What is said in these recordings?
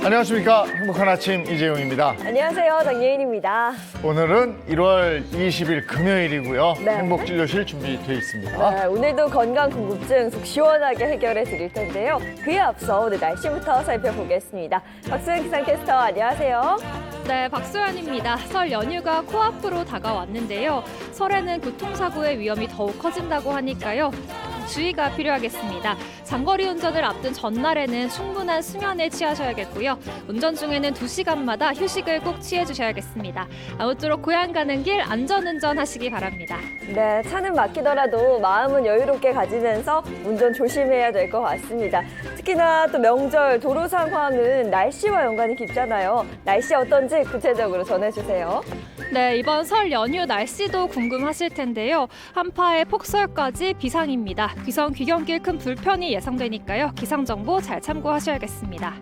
안녕하십니까. 행복한 아침 이재용입니다. 안녕하세요. 장예인입니다. 오늘은 1월 20일 금요일이고요. 네. 행복진료실 준비되어 있습니다. 네, 오늘도 건강 궁금증 속 시원하게 해결해 드릴 텐데요. 그에 앞서 오늘 날씨부터 살펴보겠습니다. 박수현 기상캐스터 안녕하세요. 네, 박소연입니다. 설 연휴가 코앞으로 다가왔는데요. 설에는 교통사고의 위험이 더욱 커진다고 하니까요. 주의가 필요하겠습니다. 장거리 운전을 앞둔 전날에는 충분한 수면에 취하셔야겠고요. 운전 중에는 2시간마다 휴식을 꼭 취해주셔야겠습니다. 아무쪼록 고향 가는 길 안전운전 하시기 바랍니다. 네, 차는 막히더라도 마음은 여유롭게 가지면서 운전 조심해야 될 것 같습니다. 특히나 또 명절 도로 상황은 날씨와 연관이 깊잖아요. 날씨 어떤지 구체적으로 전해주세요. 네, 이번 설 연휴 날씨도 궁금하실 텐데요. 한파에 폭설까지 비상입니다. 귀성 귀경길 큰 불편이 예상되니까요. 기상정보 잘 참고하셔야겠습니다.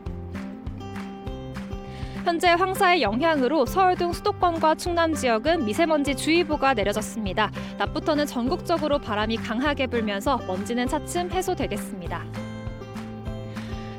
현재 황사의 영향으로 서울 등 수도권과 충남 지역은 미세먼지 주의보가 내려졌습니다. 낮부터는 전국적으로 바람이 강하게 불면서 먼지는 차츰 해소되겠습니다.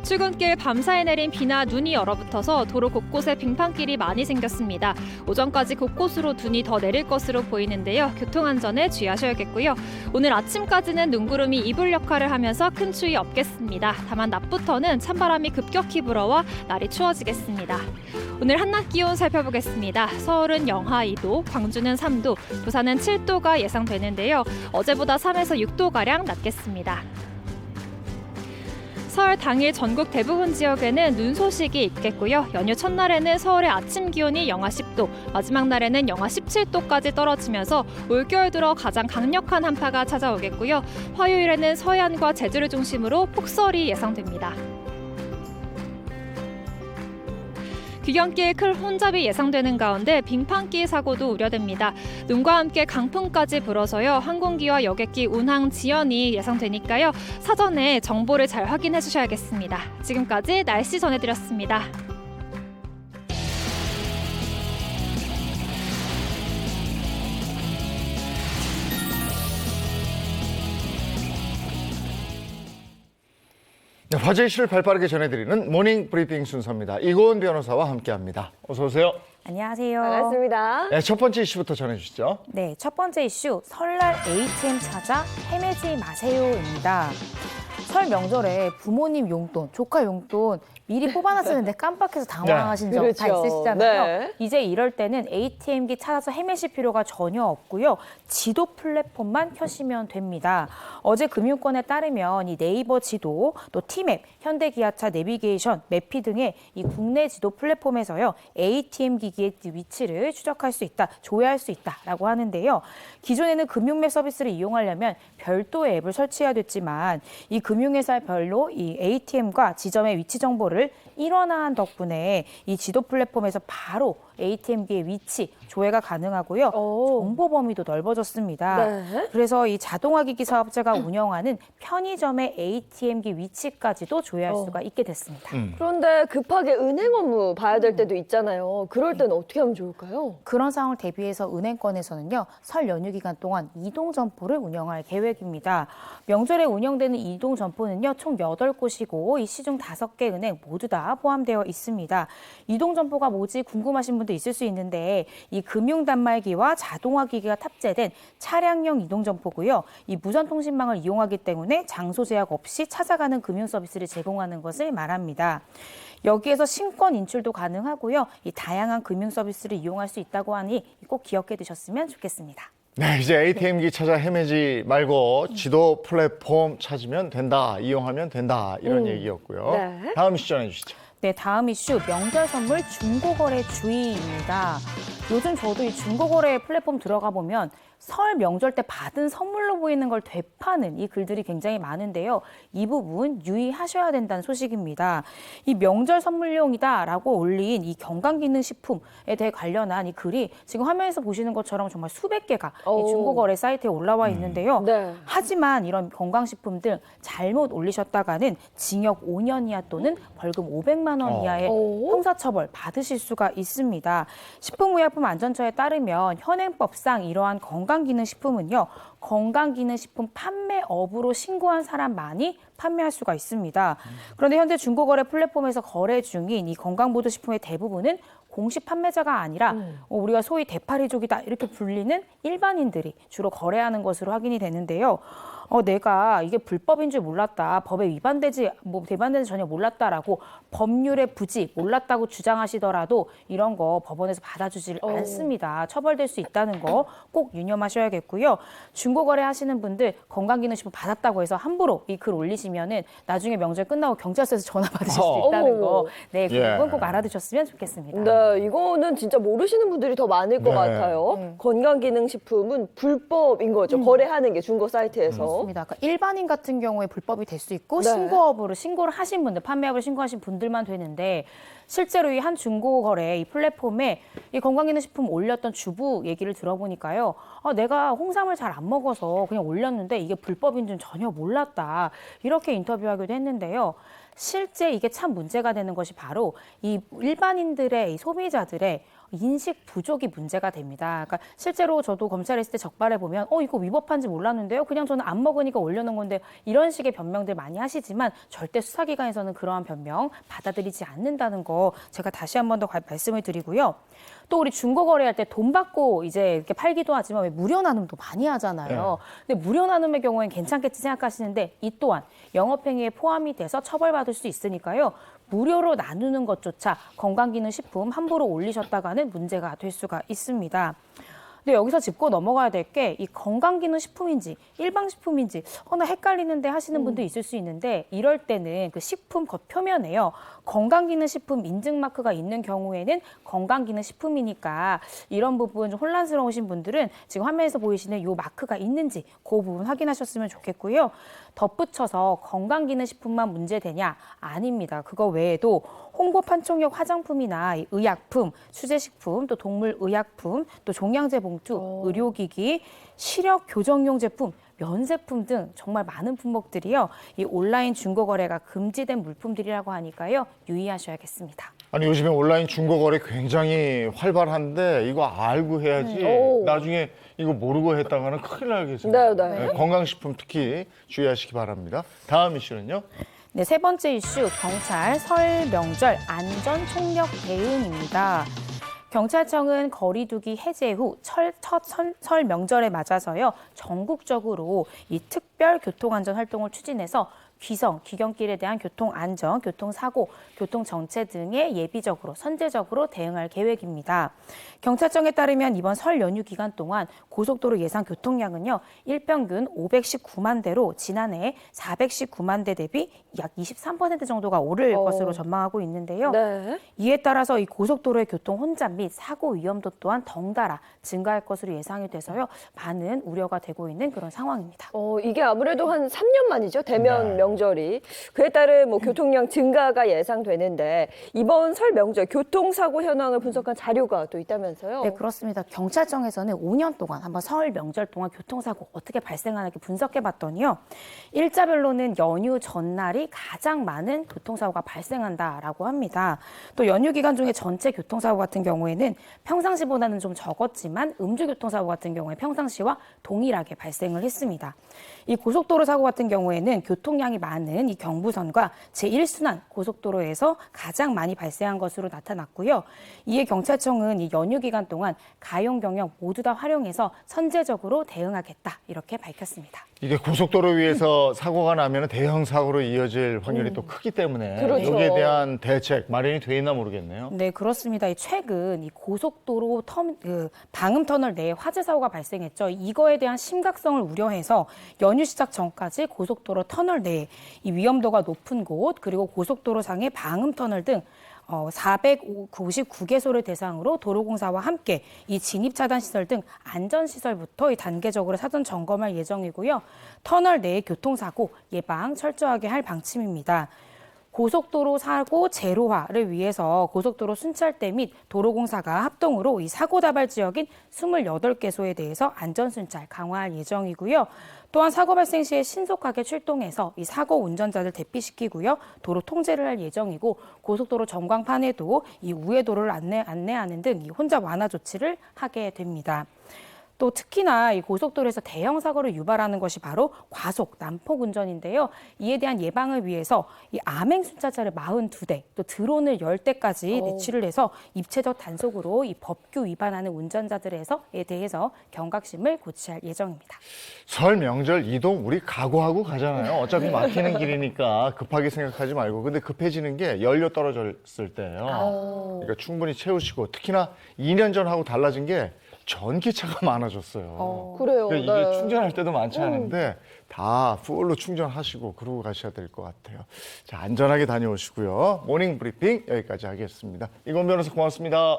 출근길 밤사이 내린 비나 눈이 얼어붙어서 도로 곳곳에 빙판길이 많이 생겼습니다. 오전까지 곳곳으로 눈이 더 내릴 것으로 보이는데요. 교통안전에 주의하셔야겠고요. 오늘 아침까지는 눈구름이 이불 역할을 하면서 큰 추위 없겠습니다. 다만 낮부터는 찬바람이 급격히 불어와 날이 추워지겠습니다. 오늘 한낮 기온 살펴보겠습니다. 서울은 영하 2도, 광주는 3도, 부산은 7도가 예상되는데요. 어제보다 3에서 6도가량 낮겠습니다. 설 당일 전국 대부분 지역에는 눈 소식이 있겠고요. 연휴 첫날에는 서울의 아침 기온이 영하 10도, 마지막 날에는 영하 17도까지 떨어지면서 올겨울 들어 가장 강력한 한파가 찾아오겠고요. 화요일에는 서해안과 제주를 중심으로 폭설이 예상됩니다. 귀경길 큰 혼잡이 예상되는 가운데 빙판길 사고도 우려됩니다. 눈과 함께 강풍까지 불어서요. 항공기와 여객기 운항 지연이 예상되니까요. 사전에 정보를 잘 확인해 주셔야겠습니다. 지금까지 날씨 전해드렸습니다. 네, 화제 이슈를 발빠르게 전해드리는 모닝 브리핑 순서입니다. 이고은 변호사와 함께합니다. 어서 오세요. 안녕하세요. 반갑습니다. 네, 첫 번째 이슈부터 전해주시죠. 네, 첫 번째 이슈 설날 ATM 찾아 헤매지 마세요입니다. 설 명절에 부모님 용돈, 조카 용돈 미리 뽑아놨었는데 깜빡해서 당황하신 적 다 그렇죠. 있으시잖아요. 네. 이제 이럴 때는 ATM기 찾아서 헤매실 필요가 전혀 없고요. 지도 플랫폼만 켜시면 됩니다. 어제 금융권에 따르면 이 네이버 지도, 또 티맵, 현대기아차 내비게이션, 매피 등의 이 국내 지도 플랫폼에서요. ATM 기기의 위치를 추적할 수 있다, 조회할 수 있다라고 하는데요. 기존에는 금융맵 서비스를 이용하려면 별도의 앱을 설치해야 됐지만 이 금융회사별로 이 ATM과 지점의 위치 정보를 일원화한 덕분에 이 지도 플랫폼에서 바로 ATM기의 위치 조회가 가능하고요. 정보 범위도 넓어졌습니다. 네. 그래서 이 자동화기기 사업자가 운영하는 편의점의 ATM기 위치까지도 조회할 수가 있게 됐습니다. 그런데 급하게 은행 업무 봐야 될 때도 있잖아요. 그럴 때는 어떻게 하면 좋을까요? 그런 상황을 대비해서 은행권에서는요, 설 연휴 기간 동안 이동 점포를 운영할 계획입니다. 명절에 운영되는 이동 점포는요, 총 8곳이고 이 시중 5개 은행 모두 다 포함되어 있습니다. 이동 점포가 뭐지 궁금하신 분도 있을 수 있는데 이 금융 단말기와 자동화 기기가 탑재된 차량형 이동 점포고요. 이 무선 통신망을 이용하기 때문에 장소 제약 없이 찾아가는 금융 서비스를 제공하는 것을 말합니다. 여기에서 신권 인출도 가능하고요. 이 다양한 금융 서비스를 이용할 수 있다고 하니 꼭 기억해 두셨으면 좋겠습니다. 네, 이제 ATM기 찾아 헤매지 말고 지도 플랫폼 찾으면 된다, 이용하면 된다 이런 얘기였고요. 네. 다음 이슈 전해주시죠. 네, 다음 이슈 명절 선물 중고거래 주의입니다. 요즘 저도 이 중고거래 플랫폼 들어가 보면 설 명절 때 받은 선물로 보이는 걸 되파는 이 글들이 굉장히 많은데요. 이 부분 유의하셔야 된다는 소식입니다. 이 명절 선물용이다라고 올린 이 건강기능식품에 대해 관련한 이 글이 지금 화면에서 보시는 것처럼 정말 수백 개가 이 중고거래 사이트에 올라와 있는데요. 네. 하지만 이런 건강식품들 잘못 올리셨다가는 징역 5년 이하 또는 벌금 500만 원 이하의 형사처벌 받으실 수가 있습니다. 식품의약품안전처에 따르면 현행법상 이러한 건강기능식품은요. 건강기능식품 판매업으로 신고한 사람만이 판매할 수가 있습니다. 그런데 현재 중고거래 플랫폼에서 거래 중인 이 건강보조식품의 대부분은 공식 판매자가 아니라 우리가 소위 대파리족이다 이렇게 불리는 일반인들이 주로 거래하는 것으로 확인이 되는데요. 내가 이게 불법인 줄 몰랐다, 법에 위반되지 전혀 몰랐다라고 법률의 부지 몰랐다고 주장하시더라도 이런 거 법원에서 받아주질 않습니다. 처벌될 수 있다는 거 꼭 유념하셔야겠고요. 중고거래 하시는 분들 건강기능식품 받았다고 해서 함부로 이 글 올리시면은 나중에 명절 끝나고 경찰서에서 전화 받으실 수 있다는 거, 네, 그 부분 꼭 알아두셨으면 좋겠습니다. 네, 이거는 진짜 모르시는 분들이 더 많을 것 네. 같아요. 건강기능식품은 불법인 거죠. 거래하는 게 중고 사이트에서. 그렇습니다. 그러니까 일반인 같은 경우에 불법이 될 수 있고 네. 신고를 하신 분들, 판매업을 신고하신 분들만 되는데 실제로 이 한 중고거래 이 플랫폼에 이 건강기능식품 올렸던 주부 얘기를 들어보니까요. 내가 홍삼을 잘 안 먹어서 그냥 올렸는데 이게 불법인 줄 전혀 몰랐다. 이렇게 인터뷰하기도 했는데요. 실제 이게 참 문제가 되는 것이 바로 이 일반인들의 이 소비자들의 인식 부족이 문제가 됩니다. 그러니까 실제로 저도 검찰에 있을 때 적발해 보면 이거 위법한지 몰랐는데요. 그냥 저는 안 먹으니까 올려놓은 건데 이런 식의 변명들 많이 하시지만 절대 수사기관에서는 그러한 변명 받아들이지 않는다는 거 제가 다시 한 번 더 말씀을 드리고요. 또 우리 중고거래할 때 돈 받고 이제 이렇게 팔기도 하지만 왜 무료 나눔도 많이 하잖아요. 근데 무료 나눔의 경우엔 괜찮겠지 생각하시는데 이 또한 영업행위에 포함이 돼서 처벌받을 수 있으니까요. 무료로 나누는 것조차 건강기능식품 함부로 올리셨다가는 문제가 될 수가 있습니다. 근데 여기서 짚고 넘어가야 될 게 이 건강기능식품인지 일반식품인지 나 헷갈리는데 하시는 분도 있을 수 있는데 이럴 때는 그 식품 겉표면에요. 건강기능식품 인증마크가 있는 경우에는 건강기능식품이니까 이런 부분 좀 혼란스러우신 분들은 지금 화면에서 보이시는 이 마크가 있는지 그 부분 확인하셨으면 좋겠고요. 덧붙여서 건강기능식품만 문제되냐? 아닙니다. 그거 외에도 홍보 판촉용 화장품이나 의약품, 수제식품, 또 동물의약품, 또 종양제 봉투, 의료기기, 시력 교정용 제품, 면제품 등 정말 많은 품목들이요. 이 온라인 중고거래가 금지된 물품들이라고 하니까요. 유의하셔야겠습니다. 아니 요즘에 온라인 중고거래 굉장히 활발한데 이거 알고 해야지 나중에 이거 모르고 했다가는 큰일 나겠습니다. 네. 건강식품 특히 주의하시기 바랍니다. 다음 이슈는요. 네, 세 번째 이슈 경찰 설 명절 안전 총력 대응입니다. 경찰청은 거리두기 해제 후 설 명절에 맞아서요 전국적으로 이 특별 교통안전 활동을 추진해서 귀경길에 대한 교통안전, 교통사고, 교통정체 등에 예비적으로, 선제적으로 대응할 계획입니다. 경찰청에 따르면 이번 설 연휴 기간 동안 고속도로 예상 교통량은요, 일평균 519만 대로 지난해 419만 대 대비 약 23% 정도가 오를 것으로 전망하고 있는데요. 네. 이에 따라서 이 고속도로의 교통 혼잡 및 사고 위험도 또한 덩달아 증가할 것으로 예상이 돼서요, 많은 우려가 되고 있는 그런 상황입니다. 이게 아무래도 한 3년 만이죠. 대면 네. 명절이. 그에 따른 교통량 증가가 예상되는데 이번 설 명절 교통사고 현황을 분석한 자료가 또 있다면서요? 네, 그렇습니다. 경찰청에서는 5년 동안 한번 설 명절 동안 교통사고 어떻게 발생하는지 분석해 봤더니요. 일자별로는 연휴 전날이 가장 많은 교통사고가 발생한다라고 합니다. 또 연휴 기간 중에 전체 교통사고 같은 경우에는 평상시보다는 좀 적었지만 음주교통사고 같은 경우에 평상시와 동일하게 발생을 했습니다. 이 고속도로 사고 같은 경우에는 교통량이 많은 이 경부선과 제1순환 고속도로에서 가장 많이 발생한 것으로 나타났고요. 이에 경찰청은 이 연휴 기간 동안 가용, 경영 모두 다 활용해서 선제적으로 대응하겠다 이렇게 밝혔습니다. 이게 고속도로 위에서 사고가 나면 대형 사고로 이어질 확률이 또 크기 때문에 그렇죠. 여기에 대한 대책 마련이 돼 있나 모르겠네요. 네, 그렇습니다. 최근 이 고속도로 방음터널 내에 화재 사고가 발생했죠. 이거에 대한 심각성을 우려해서 연휴 시작 전까지 고속도로 터널 내에 이 위험도가 높은 곳 그리고 고속도로상의 방음터널 등 459개소를 대상으로 도로공사와 함께 이 진입차단 시설 등 안전시설부터 단계적으로 사전 점검할 예정이고요. 터널 내 교통사고 예방 철저하게 할 방침입니다. 고속도로 사고 제로화를 위해서 고속도로 순찰대 및 도로공사가 합동으로 이 사고 다발 지역인 28개소에 대해서 안전순찰 강화할 예정이고요. 또한 사고 발생 시에 신속하게 출동해서 이 사고 운전자들 대피시키고요. 도로 통제를 할 예정이고 고속도로 전광판에도 이 우회도로를 안내하는 등 이 혼잡 완화 조치를 하게 됩니다. 또 특히나 이 고속도로에서 대형 사고를 유발하는 것이 바로 과속, 난폭 운전인데요. 이에 대한 예방을 위해서 이 암행 순찰차를 42대, 또 드론을 10대까지 배치를 해서 입체적 단속으로 이 법규 위반하는 운전자들에 대해서 경각심을 고취할 예정입니다. 설 명절 이동 우리 각오하고 가잖아요. 어차피 막히는 길이니까 급하게 생각하지 말고. 근데 급해지는 게 연료 떨어졌을 때예요. 그러니까 충분히 채우시고 특히나 2년 전하고 달라진 게 전기차가 많아졌어요. 그래요. 그러니까 네. 이게 충전할 때도 많지 않은데 다 풀로 충전하시고 그러고 가셔야 될 것 같아요. 자, 안전하게 다녀오시고요. 모닝 브리핑 여기까지 하겠습니다. 이건 변호사 고맙습니다.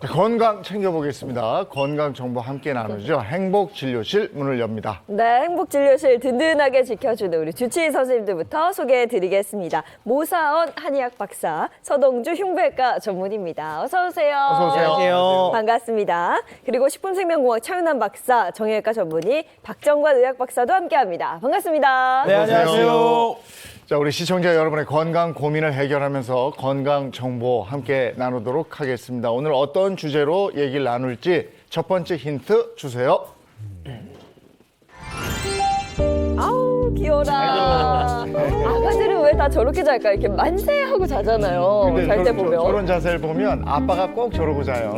자, 건강 챙겨보겠습니다. 건강 정보 함께 나누죠. 행복진료실 문을 엽니다. 네, 행복진료실 든든하게 지켜주는 우리 주치의 선생님들부터 소개해드리겠습니다. 모사언 한의학 박사, 서동주 흉부외과 전문의입니다. 어서 오세요. 어서 오세요. 안녕하세요. 반갑습니다. 그리고 식품생명공학 차윤환 박사, 정형외과 전문의 박정관 의학 박사도 함께합니다. 반갑습니다. 네, 안녕하세요. 자, 우리 시청자 여러분의 건강 고민을 해결하면서 건강 정보 함께 나누도록 하겠습니다. 오늘 어떤 주제로 얘기를 나눌지 첫 번째 힌트 주세요. 아우, 귀여라. 아가들은 왜 다 저렇게 잘까? 이렇게 만세하고 자잖아요. 잘 때 보면. 저런 자세를 보면 아빠가 꼭 저러고 자요.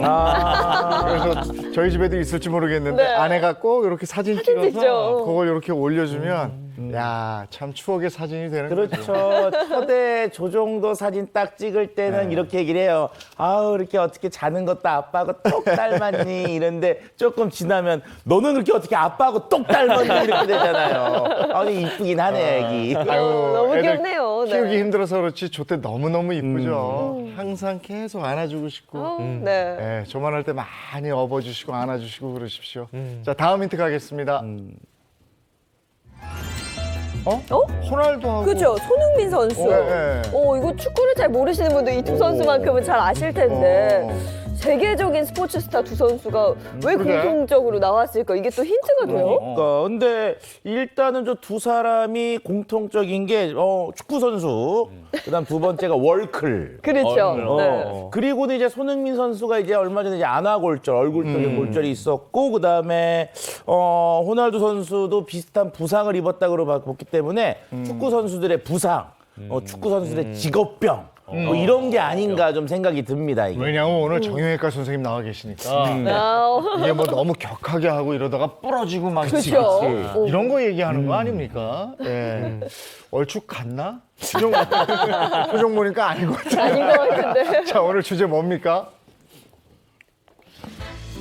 그래서 저희 집에도 있을지 모르겠는데 네. 아내가 꼭 이렇게 사진 찍어서 찍죠. 그걸 이렇게 올려주면 야, 참 추억의 사진이 되는 거죠. 그렇죠. 초대 조정도 사진 딱 찍을 때는 이렇게 얘기를 해요. 아우, 이렇게 어떻게 자는 것도 아빠하고 똑 닮았니? 이런데 조금 지나면 너는 그렇게 어떻게 아빠하고 똑 닮았니? 이렇게 되잖아요. 아니, 이쁘긴 하네, 애기. 아유, 너무 애들 귀엽네요. 네. 키우기 힘들어서 그렇지 저때 너무너무 이쁘죠. 항상 계속 안아주고 싶고. 네. 네, 저만할 때 많이 업어주시고 안아주시고 그러십시오. 자, 다음 힌트 가겠습니다. 호날두하고. 그죠? 손흥민 선수. 네. 이거 축구를 잘 모르시는 분도 이 두 선수만큼은 잘 아실 텐데. 세계적인 스포츠 스타 두 선수가 왜 그래? 공통적으로 나왔을까? 이게 또 힌트가 돼요? 그러니까 근데 일단은 저 두 사람이 공통적인 게 축구 선수, 그다음 두 번째가 월클. 그렇죠. 네. 그리고는 이제 손흥민 선수가 이제 얼마 전에 이제 안아골절, 얼굴 쪽에 골절이 있었고, 그다음에 호날두 선수도 비슷한 부상을 입었다고 봤기 때문에 축구 선수들의 부상, 축구 선수들의 직업병. 뭐 이런 게 아닌가 좀 생각이 듭니다. 이게. 왜냐하면 오늘 정형외과 선생님 나와 계시니까 아, 이게 뭐 너무 격하게 하고 이러다가 부러지고 막 그렇죠. 이런 거 얘기하는 거 아닙니까? 예. 얼추 같나? 표정 보니까 아닌 것 같아요. 아닌 것 같은데. 자, 오늘 주제 뭡니까?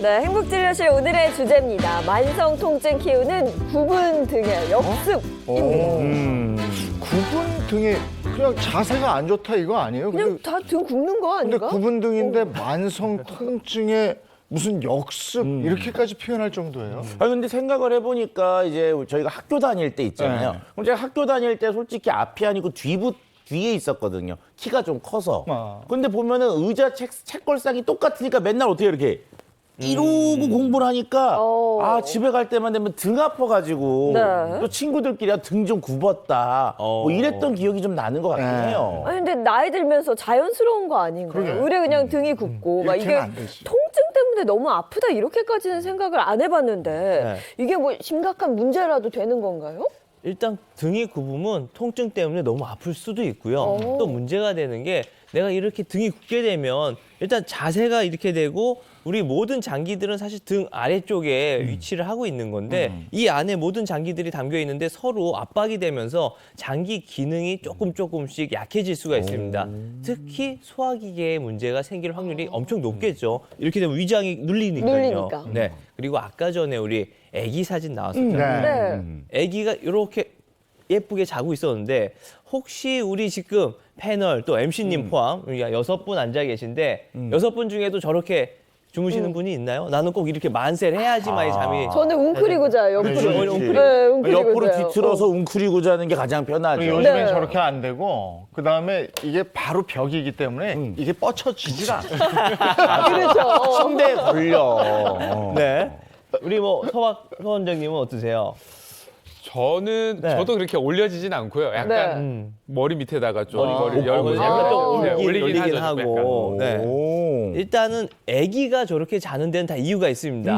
네, 행복진료실 오늘의 주제입니다. 만성 통증 키우는 구분 등의 역습입니다. 구분 등이 그냥 자세가 안 좋다 이거 아니에요? 그냥 다 등 굽는 거 근데 아닌가? 구분 등인데 만성 통증에 무슨 역습 이렇게까지 표현할 정도예요? 아니 근데 생각을 해보니까 이제 저희가 학교 다닐 때 있잖아요. 네. 그럼 제가 학교 다닐 때 솔직히 앞이 아니고 뒤에 있었거든요. 키가 좀 커서. 근데 보면은 의자 책걸상이 똑같으니까 맨날 어떻게 이렇게 이러고 공부를 하니까 집에 갈 때만 되면 등 아파가지고 네. 또 친구들끼리 등 좀 굽었다 뭐 이랬던 기억이 좀 나는 것 같긴 해요. 아니 근데 나이 들면서 자연스러운 거 아닌가요? 그러게. 의뢰 그냥 등이 굽고 막 이게 이렇게는 안 되지. 통증 때문에 너무 아프다 이렇게까지는 생각을 안 해봤는데 네. 이게 뭐 심각한 문제라도 되는 건가요? 일단 등이 굽으면 통증 때문에 너무 아플 수도 있고요. 또 문제가 되는 게 내가 이렇게 등이 굽게 되면 일단 자세가 이렇게 되고 우리 모든 장기들은 사실 등 아래쪽에 위치를 하고 있는 건데 이 안에 모든 장기들이 담겨 있는데 서로 압박이 되면서 장기 기능이 조금씩 약해질 수가 있습니다. 특히 소화기계에 문제가 생길 확률이 엄청 높겠죠. 이렇게 되면 위장이 눌리니까요. 눌리니까. 네. 그리고 아까 전에 우리 아기 사진 나왔었잖아요. 네. 아기가 이렇게 예쁘게 자고 있었는데 혹시 우리 지금 패널 또 MC님 포함 우리가 6분 앉아 계신데 6분 중에도 저렇게 주무시는 분이 있나요? 나는 꼭 이렇게 만세를 해야지만 잠이 저는 웅크리고 자요. 옆으로. 그렇지. 네, 웅크리고 옆으로 자요. 뒤틀어서 웅크리고 자는 게 가장 편하죠. 그리고 요즘엔 네. 저렇게 안 되고 그다음에 이게 바로 벽이기 때문에 이게 뻗쳐지질 않아. 그렇죠. 침대에 걸려. 네. 우리 뭐 서학 원장님은 어떠세요? 저는 네. 저도 그렇게 올려지진 않고요. 약간 네. 머리 밑에다가 좀 머리 열고 약간 또 네, 올리긴 하죠, 하고. 네. 오. 일단은 아기가 저렇게 자는 데는 다 이유가 있습니다.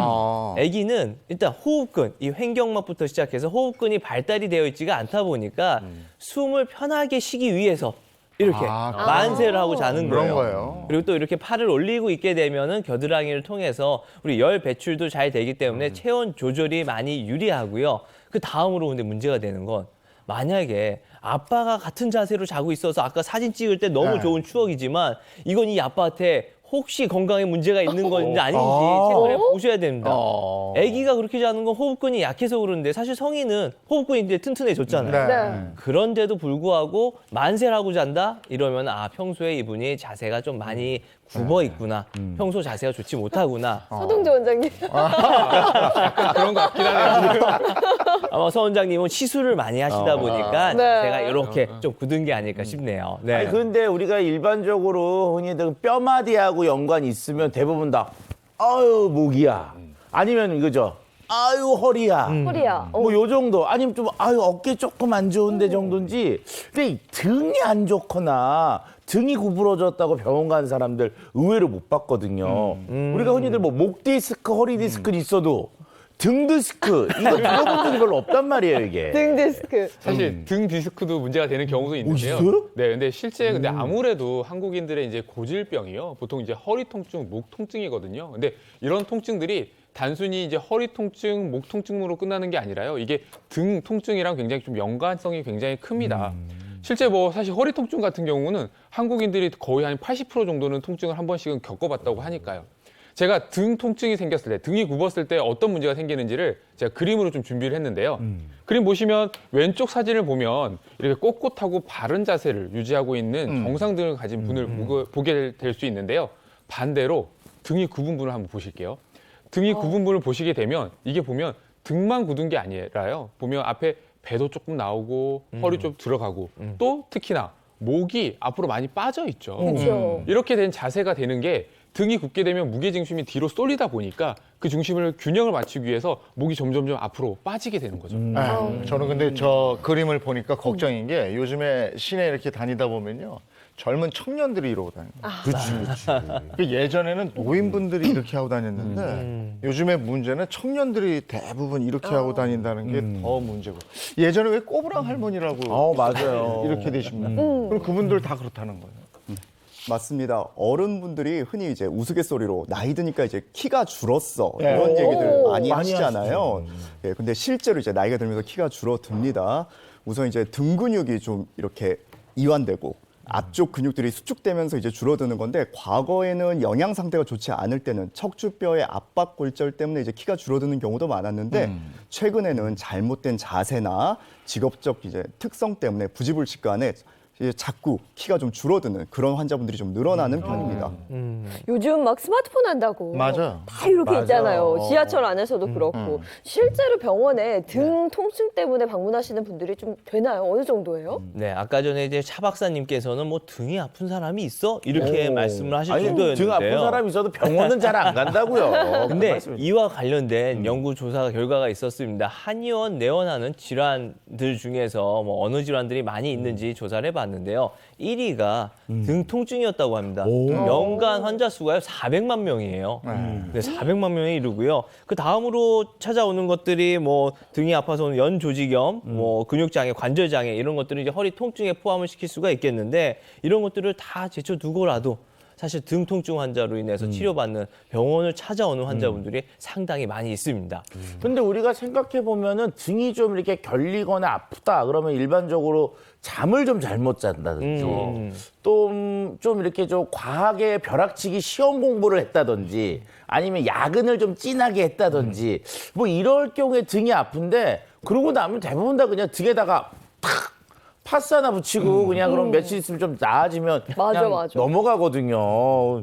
아기는 일단 호흡근, 이 횡격막부터 시작해서 호흡근이 발달이 되어 있지가 않다 보니까 숨을 편하게 쉬기 위해서 이렇게 만세를 하고 자는 그런 거예요. 거예요. 그리고 또 이렇게 팔을 올리고 있게 되면은 겨드랑이를 통해서 우리 열 배출도 잘 되기 때문에 체온 조절이 많이 유리하고요. 그 다음으로 근데 문제가 되는 건 만약에 아빠가 같은 자세로 자고 있어서 아까 사진 찍을 때 너무 네. 좋은 추억이지만 이건 이 아빠한테 혹시 건강에 문제가 있는 건지 아닌지 체크해 보셔야 됩니다. 아기가 그렇게 자는 건 호흡근이 약해서 그러는데 사실 성인은 호흡근이 이제 튼튼해졌잖아요. 네. 그런데도 불구하고 만세를 하고 잔다? 이러면 아 평소에 이분이 자세가 좀 많이 굽어 있구나. 평소 자세가 좋지 못하구나. 서동재 원장님. 그런 것 같긴 하네요. 아마 서 원장님은 시술을 많이 하시다 보니까 네. 자세가 이렇게 좀 굳은 게 아닐까 싶네요. 네. 아니, 근데 우리가 일반적으로 흔히들 뼈마디하고 연관이 있으면 대부분 다 아유 목이야 아니면 이거죠 아유 허리야 허리야. 뭐 요 정도 아니면 좀 아유 어깨 조금 안 좋은데 정도인지 근데 이 등이 안 좋거나 등이 구부러졌다고 병원 가는 사람들 의외로 못 봤거든요. 우리가 흔히들 뭐 목 디스크 허리 디스크는 있어도 등 디스크 이거 들어본 적이 별로 없단 말이에요 이게. 등 디스크. 사실 등 디스크도 문제가 되는 경우도 있는데요. 있어요? 네, 근데 실제 근데 아무래도 한국인들의 이제 고질병이요. 보통 이제 허리 통증, 목 통증이거든요. 근데 이런 통증들이 단순히 이제 허리 통증, 목 통증으로 끝나는 게 아니라요. 이게 등 통증이랑 굉장히 좀 연관성이 굉장히 큽니다. 실제 뭐 사실 허리 통증 같은 경우는 한국인들이 거의 한 80% 정도는 통증을 한 번씩은 겪어봤다고 하니까요. 제가 등 통증이 생겼을 때, 등이 굽었을 때 어떤 문제가 생기는지를 제가 그림으로 좀 준비를 했는데요. 그림 보시면 왼쪽 사진을 보면 이렇게 꼿꼿하고 바른 자세를 유지하고 있는 정상등을 가진 분을 보게 될 수 있는데요. 반대로 등이 굽은 분을 한번 보실게요. 등이 굽은 분을 보시게 되면 이게 보면 등만 굳은 게 아니라요. 보면 앞에 배도 조금 나오고 허리 좀 들어가고 또 특히나 목이 앞으로 많이 빠져 있죠. 그렇죠. 이렇게 된 자세가 되는 게 등이 굽게 되면 무게중심이 뒤로 쏠리다 보니까 그 중심을 균형을 맞추기 위해서 목이 점점점 앞으로 빠지게 되는 거죠. 저는 근데 저 그림을 보니까 걱정인 게 요즘에 시내 이렇게 다니다 보면요. 젊은 청년들이 이러고 다녀요. 그 예전에는 노인분들이 이렇게 하고 다녔는데 요즘에 문제는 청년들이 대부분 이렇게 하고 다닌다는 게 더 문제고. 예전에 왜 꼬부랑 할머니라고 맞아요. 이렇게 되십니다. 그럼 그분들 다 그렇다는 거예요. 맞습니다. 어른분들이 흔히 이제 우스갯소리로 나이 드니까 이제 키가 줄었어 네. 이런 얘기들 많이 많이 하시잖아요. 예, 근데 실제로 이제 나이가 들면서 키가 줄어듭니다. 우선 이제 등 근육이 좀 이렇게 이완되고 앞쪽 근육들이 수축되면서 이제 줄어드는 건데 과거에는 영양 상태가 좋지 않을 때는 척추뼈의 압박 골절 때문에 이제 키가 줄어드는 경우도 많았는데 최근에는 잘못된 자세나 직업적 이제 특성 때문에 부지불식간에 이제 자꾸 키가 좀 줄어드는 그런 환자분들이 좀 늘어나는 편입니다. 요즘 막 스마트폰 한다고. 맞아요. 다 이렇게 맞아. 있잖아요. 지하철 안에서도 그렇고. 실제로 병원에 등 통증 때문에 방문하시는 분들이 좀 되나요? 어느 정도예요? 네, 아까 전에 이제 차 박사님께서는 뭐 등이 아픈 사람이 있어? 이렇게 말씀을 하실 아니 정도였는데요. 등 아픈 사람 있어도 병원은 잘 안 간다고요. 그 근데 말씀이- 이와 관련된 연구 조사 결과가 있었습니다. 한의원 내원하는 질환들 중에서 뭐 어느 질환들이 많이 있는지 조사를 해봤는데요. 1위가 등 통증이었다고 합니다. 연간 환자 수가요 400만 명이에요. 네, 400만 명에 이르고요. 그 다음으로 찾아오는 것들이 뭐 등이 아파서 오는 연조직염, 뭐 근육장애, 관절장애 이런 것들을 이제 허리 통증에 포함을 시킬 수가 있겠는데 이런 것들을 다 제쳐두고라도 사실 등 통증 환자로 인해서 치료받는 병원을 찾아오는 환자분들이 상당히 많이 있습니다. 근데 우리가 생각해 보면은 등이 좀 이렇게 결리거나 아프다 그러면 일반적으로 잠을 좀 잘못 잔다든지 좀 이렇게 좀 과하게 벼락치기 시험 공부를 했다든지 아니면 야근을 좀 진하게 했다든지 뭐 이럴 경우에 등이 아픈데 그러고 나면 대부분 다 그냥 등에다가 탁 파스 하나 붙이고 그냥 그럼 며칠 있으면 좀 나아지면 맞아, 그냥 맞아. 넘어가거든요.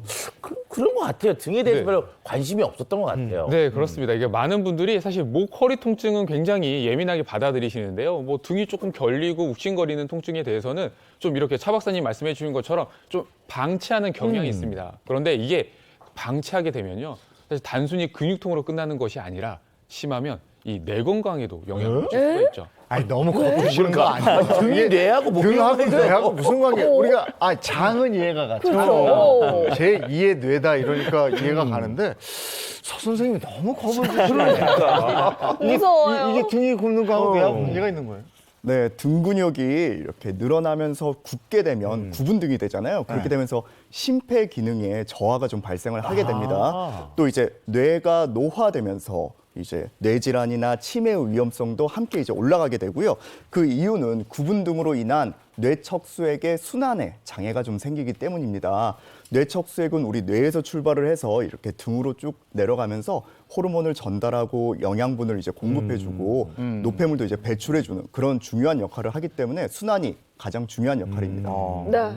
그런 것 같아요. 등에 대해서 네. 별로 관심이 없었던 것 같아요. 네, 그렇습니다. 이게 많은 분들이 사실 목, 허리 통증은 굉장히 예민하게 받아들이시는데요. 뭐 등이 조금 결리고 욱신거리는 통증에 대해서는 좀 이렇게 차 박사님 말씀해 주신 것처럼 좀 방치하는 경향이 있습니다. 그런데 이게 방치하게 되면요. 사실 단순히 근육통으로 끝나는 것이 아니라 심하면 이 뇌 건강에도 영향을 줄 수가 있죠. 아니 너무 거부시는 거 아니야? 등이 뇌하고 목이 등하고 있어요. 뇌하고 무슨 관계? 우리가 장은 이해가 가죠. 그렇죠. 제 2의 뇌다 이러니까 이해가 가는데 서 선생님이 너무 거부시니까 무서워요. 이게 등이 굽는 거하고 뇌하고 문제가 있는 거예요. 네, 등 근육이 이렇게 늘어나면서 굳게 되면 굽은 등이 되잖아요. 그렇게 되면서 심폐 기능에 저하가 좀 발생을 하게 됩니다. 또 이제 뇌가 노화되면서 이제 뇌질환이나 치매의 위험성도 함께 이제 올라가게 되고요. 그 이유는 굽은 등으로 인한 뇌척수액의 순환에 장애가 좀 생기기 때문입니다. 뇌척수액은 우리 뇌에서 출발을 해서 이렇게 등으로 쭉 내려가면서 호르몬을 전달하고 영양분을 이제 공급해주고 노폐물도 이제 배출해주는 그런 중요한 역할을 하기 때문에 순환이 가장 중요한 역할입니다. 네.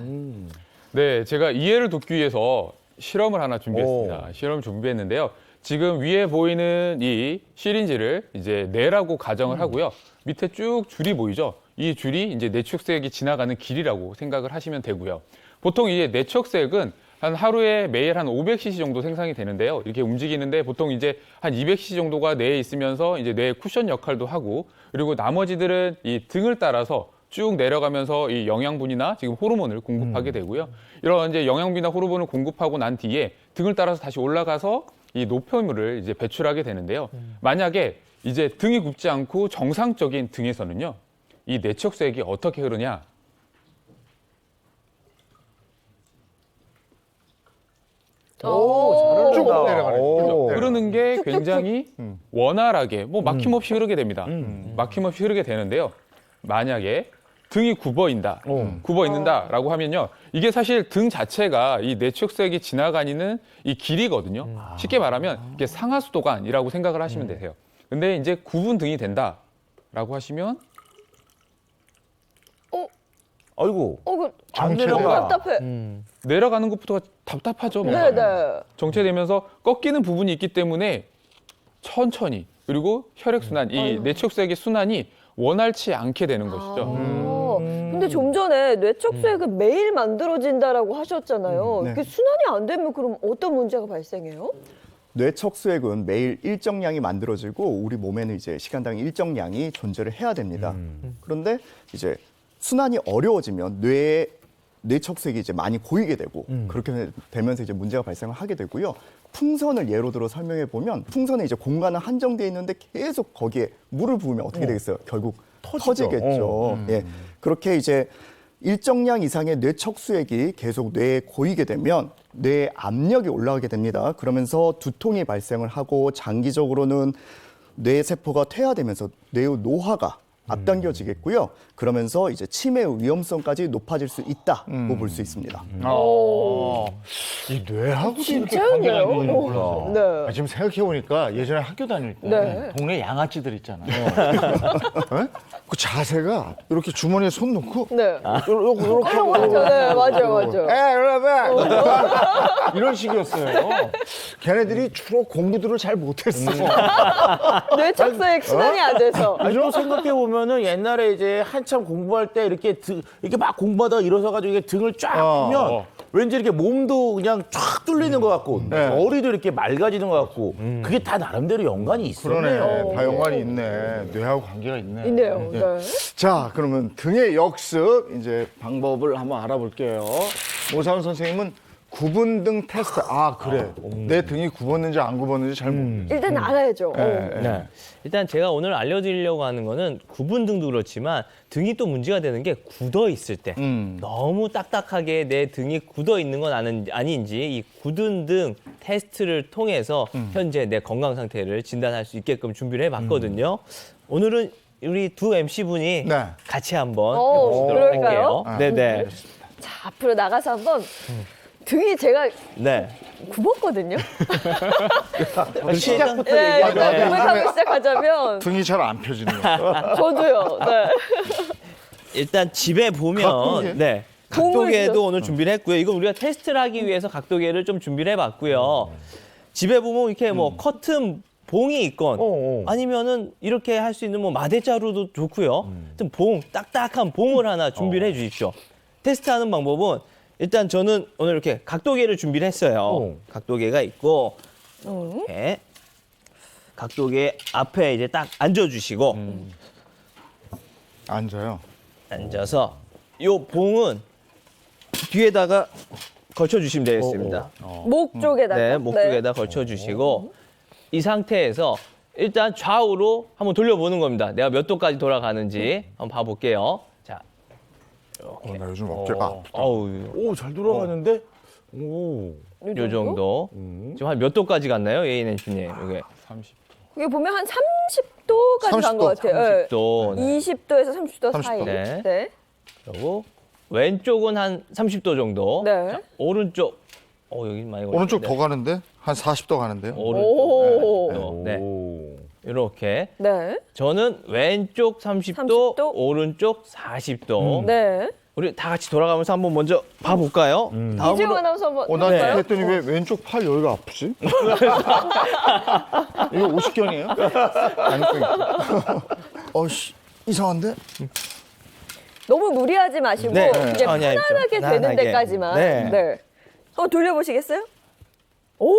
네, 제가 이해를 돕기 위해서 실험을 하나 준비했습니다. 실험 준비했는데요. 지금 위에 보이는 이 시린지를 이제 뇌라고 가정을 하고요. 밑에 쭉 줄이 보이죠? 이 줄이 이제 뇌축색이 지나가는 길이라고 생각을 하시면 되고요. 보통 이제 뇌축색은 한 하루에 매일 한 500cc 정도 생산이 되는데요. 이렇게 움직이는데 보통 이제 한 200cc 정도가 뇌에 있으면서 이제 뇌 쿠션 역할도 하고 그리고 나머지들은 이 등을 따라서 쭉 내려가면서 이 영양분이나 지금 호르몬을 공급하게 되고요. 이런 이제 영양분이나 호르몬을 공급하고 난 뒤에 등을 따라서 다시 올라가서 이 노폐물을 이제 배출하게 되는데요. 만약에 이제 등이 굽지 않고 정상적인 등에서는요, 이 뇌척수액이 어떻게 흐르냐? 쭉 내려가는 거죠. 흐르는 게 굉장히 원활하게 뭐 막힘없이 흐르게 됩니다. 막힘없이 흐르게 되는데요. 만약에 등이 굽어 있는다라고 하면요. 이게 사실 등 자체가 이 뇌축색이 지나가는 이 길이거든요. 쉽게 말하면 이게 상하수도관이라고 생각을 하시면 되세요. 근데 이제 굽은 등이 된다라고 하시면 아이고. 안 내려가. 답답해. 내려가는 것부터가 답답하죠. 뭔가. 네네. 정체되면서 꺾이는 부분이 있기 때문에 천천히 그리고 혈액순환, 이 뇌축색의 순환이 원활치 않게 되는 것이죠. 근데 좀 전에 뇌척수액은 매일 만들어진다라고 하셨잖아요. 네. 이게 순환이 안 되면 그럼 어떤 문제가 발생해요? 뇌척수액은 매일 일정량이 만들어지고 우리 몸에는 이제 시간당 일정량이 존재를 해야 됩니다. 그런데 이제 순환이 어려워지면 뇌에 뇌척수액이 이제 많이 고이게 되고 그렇게 되면서 이제 문제가 발생을 하게 되고요. 풍선을 예로 들어 설명해 보면 풍선에 이제 공간은 한정돼 있는데 계속 거기에 물을 부으면 어떻게 되겠어요? 결국 터지겠죠. 예. 그렇게 이제 일정량 이상의 뇌척수액이 계속 뇌에 고이게 되면 뇌에 압력이 올라가게 됩니다. 그러면서 두통이 발생을 하고 장기적으로는 뇌세포가 퇴화되면서 뇌의 노화가 앞당겨지겠고요. 그러면서 이제 치매의 위험성까지 높아질 수 있다고 볼 수 있습니다. 이 뇌하고도 이렇게 진짜요? 관계가 있는 줄 몰랐어요. 네. 아, 지금 생각해보니까 예전에 학교 다닐 때 네. 동네 양아치들 있잖아요. 어? 그 자세가 이렇게 주머니에 손 넣고 네. 이렇게 그런 거 같아요. 네, 맞아요. 이런 식이었어요. 걔네들이 주로 공부들을 잘 못했어. 뇌척수액 순환이 안 돼서. 아니, 또 생각해 보면은 옛날에 이제 한참 공부할 때 이렇게 이렇게 막 공부하다가 일어서 가지고 이게 등을 쫙 펴면 왠지 이렇게 몸도 그냥 쫙 뚫리는 것 같고 머리도 이렇게 맑아지는 것 같고 그게 다 나름대로 연관이 있었네요. 그러네. 다 연관이 있네. 뇌하고 관계가 있네. 있네요. 예. 네. 자, 그러면 등의 역습 이제 방법을 한번 알아볼게요. 오사훈 선생님은 구분등 테스트. 아, 그래. 내 등이 굽었는지 안 굽었는지 잘 모르겠어요. 일단 알아야죠. 네. 일단 제가 오늘 알려드리려고 하는 거는 구분 등도 그렇지만 등이 또 문제가 되는 게 굳어 있을 때 너무 딱딱하게 내 등이 굳어 있는 건 아닌지 이 굳은 등 테스트를 통해서 현재 내 건강 상태를 진단할 수 있게끔 준비를 해봤거든요. 오늘은 우리 두 MC분이 네. 같이 한번 오, 해보도록 그럴까요? 할게요. 네네. 자, 앞으로 나가서 한번 등이 제가 네. 굽었거든요. 시작부터 네, 얘기하자. 일단 고백하고 시작하자면 등이 잘 안 펴지는 거예요. 저도요. 네. 일단 집에 보면 각도계? 네. 봉을 각도계도 좀- 오늘 준비를 했고요. 이건 우리가 테스트를 하기 위해서 각도계를 좀 준비를 해봤고요. 집에 보면 이렇게 뭐 커튼 봉이 있건 아니면은 이렇게 할 수 있는 뭐 마대자루도 좋고요. 하여튼 봉, 딱딱한 봉을 하나 준비를 해주십시오. 테스트하는 방법은 일단 저는 오늘 이렇게 각도계를 준비를 했어요. 각도계가 있고 이렇게 각도계 앞에 이제 딱 앉아주시고 앉아요. 앉아서 요 봉은 뒤에다가 걸쳐주시면 되겠습니다. 목 쪽에다가. 네, 목 쪽에다 걸쳐주시고 이 상태에서 일단 좌우로 한번 돌려보는 겁니다. 내가 몇 도까지 돌아가는지 한번 봐볼게요. 자, 나 요즘 어깨가 아프다. 어우, 오, 잘 돌아가는데? 오. 요 정도. 지금 한 몇 도까지 갔나요, 예인 MC님? 이게 30. 여기 보면 한 30도까지 간 것 30도, 같아요. 30도. 네. 20도에서 30도 30도. 사이. 네. 네. 그리고 왼쪽은 한 30도 정도. 네. 자, 오른쪽. 여기 많이 오른쪽 걸리는데. 더 가는데? 한 40도 가는데요? 오. 네. 오. 이렇게. 네. 저는 왼쪽 30도, 30도. 오른쪽 40도. 네. 우리 다 같이 돌아가면서 한번 먼저 봐볼까요? 이재용 다음으로 아나운서 한번 난 네. 해볼까요? 했더니 왜 왼쪽 팔 여기가 아프지? 이거 오십견이에요? 아니까. 어씨 이상한데? 너무 무리하지 마시고 네. 이제 천천히 하십시오. 편안하게 되는 편안하게. 데까지만. 네. 네. 한번 돌려보시겠어요? 오?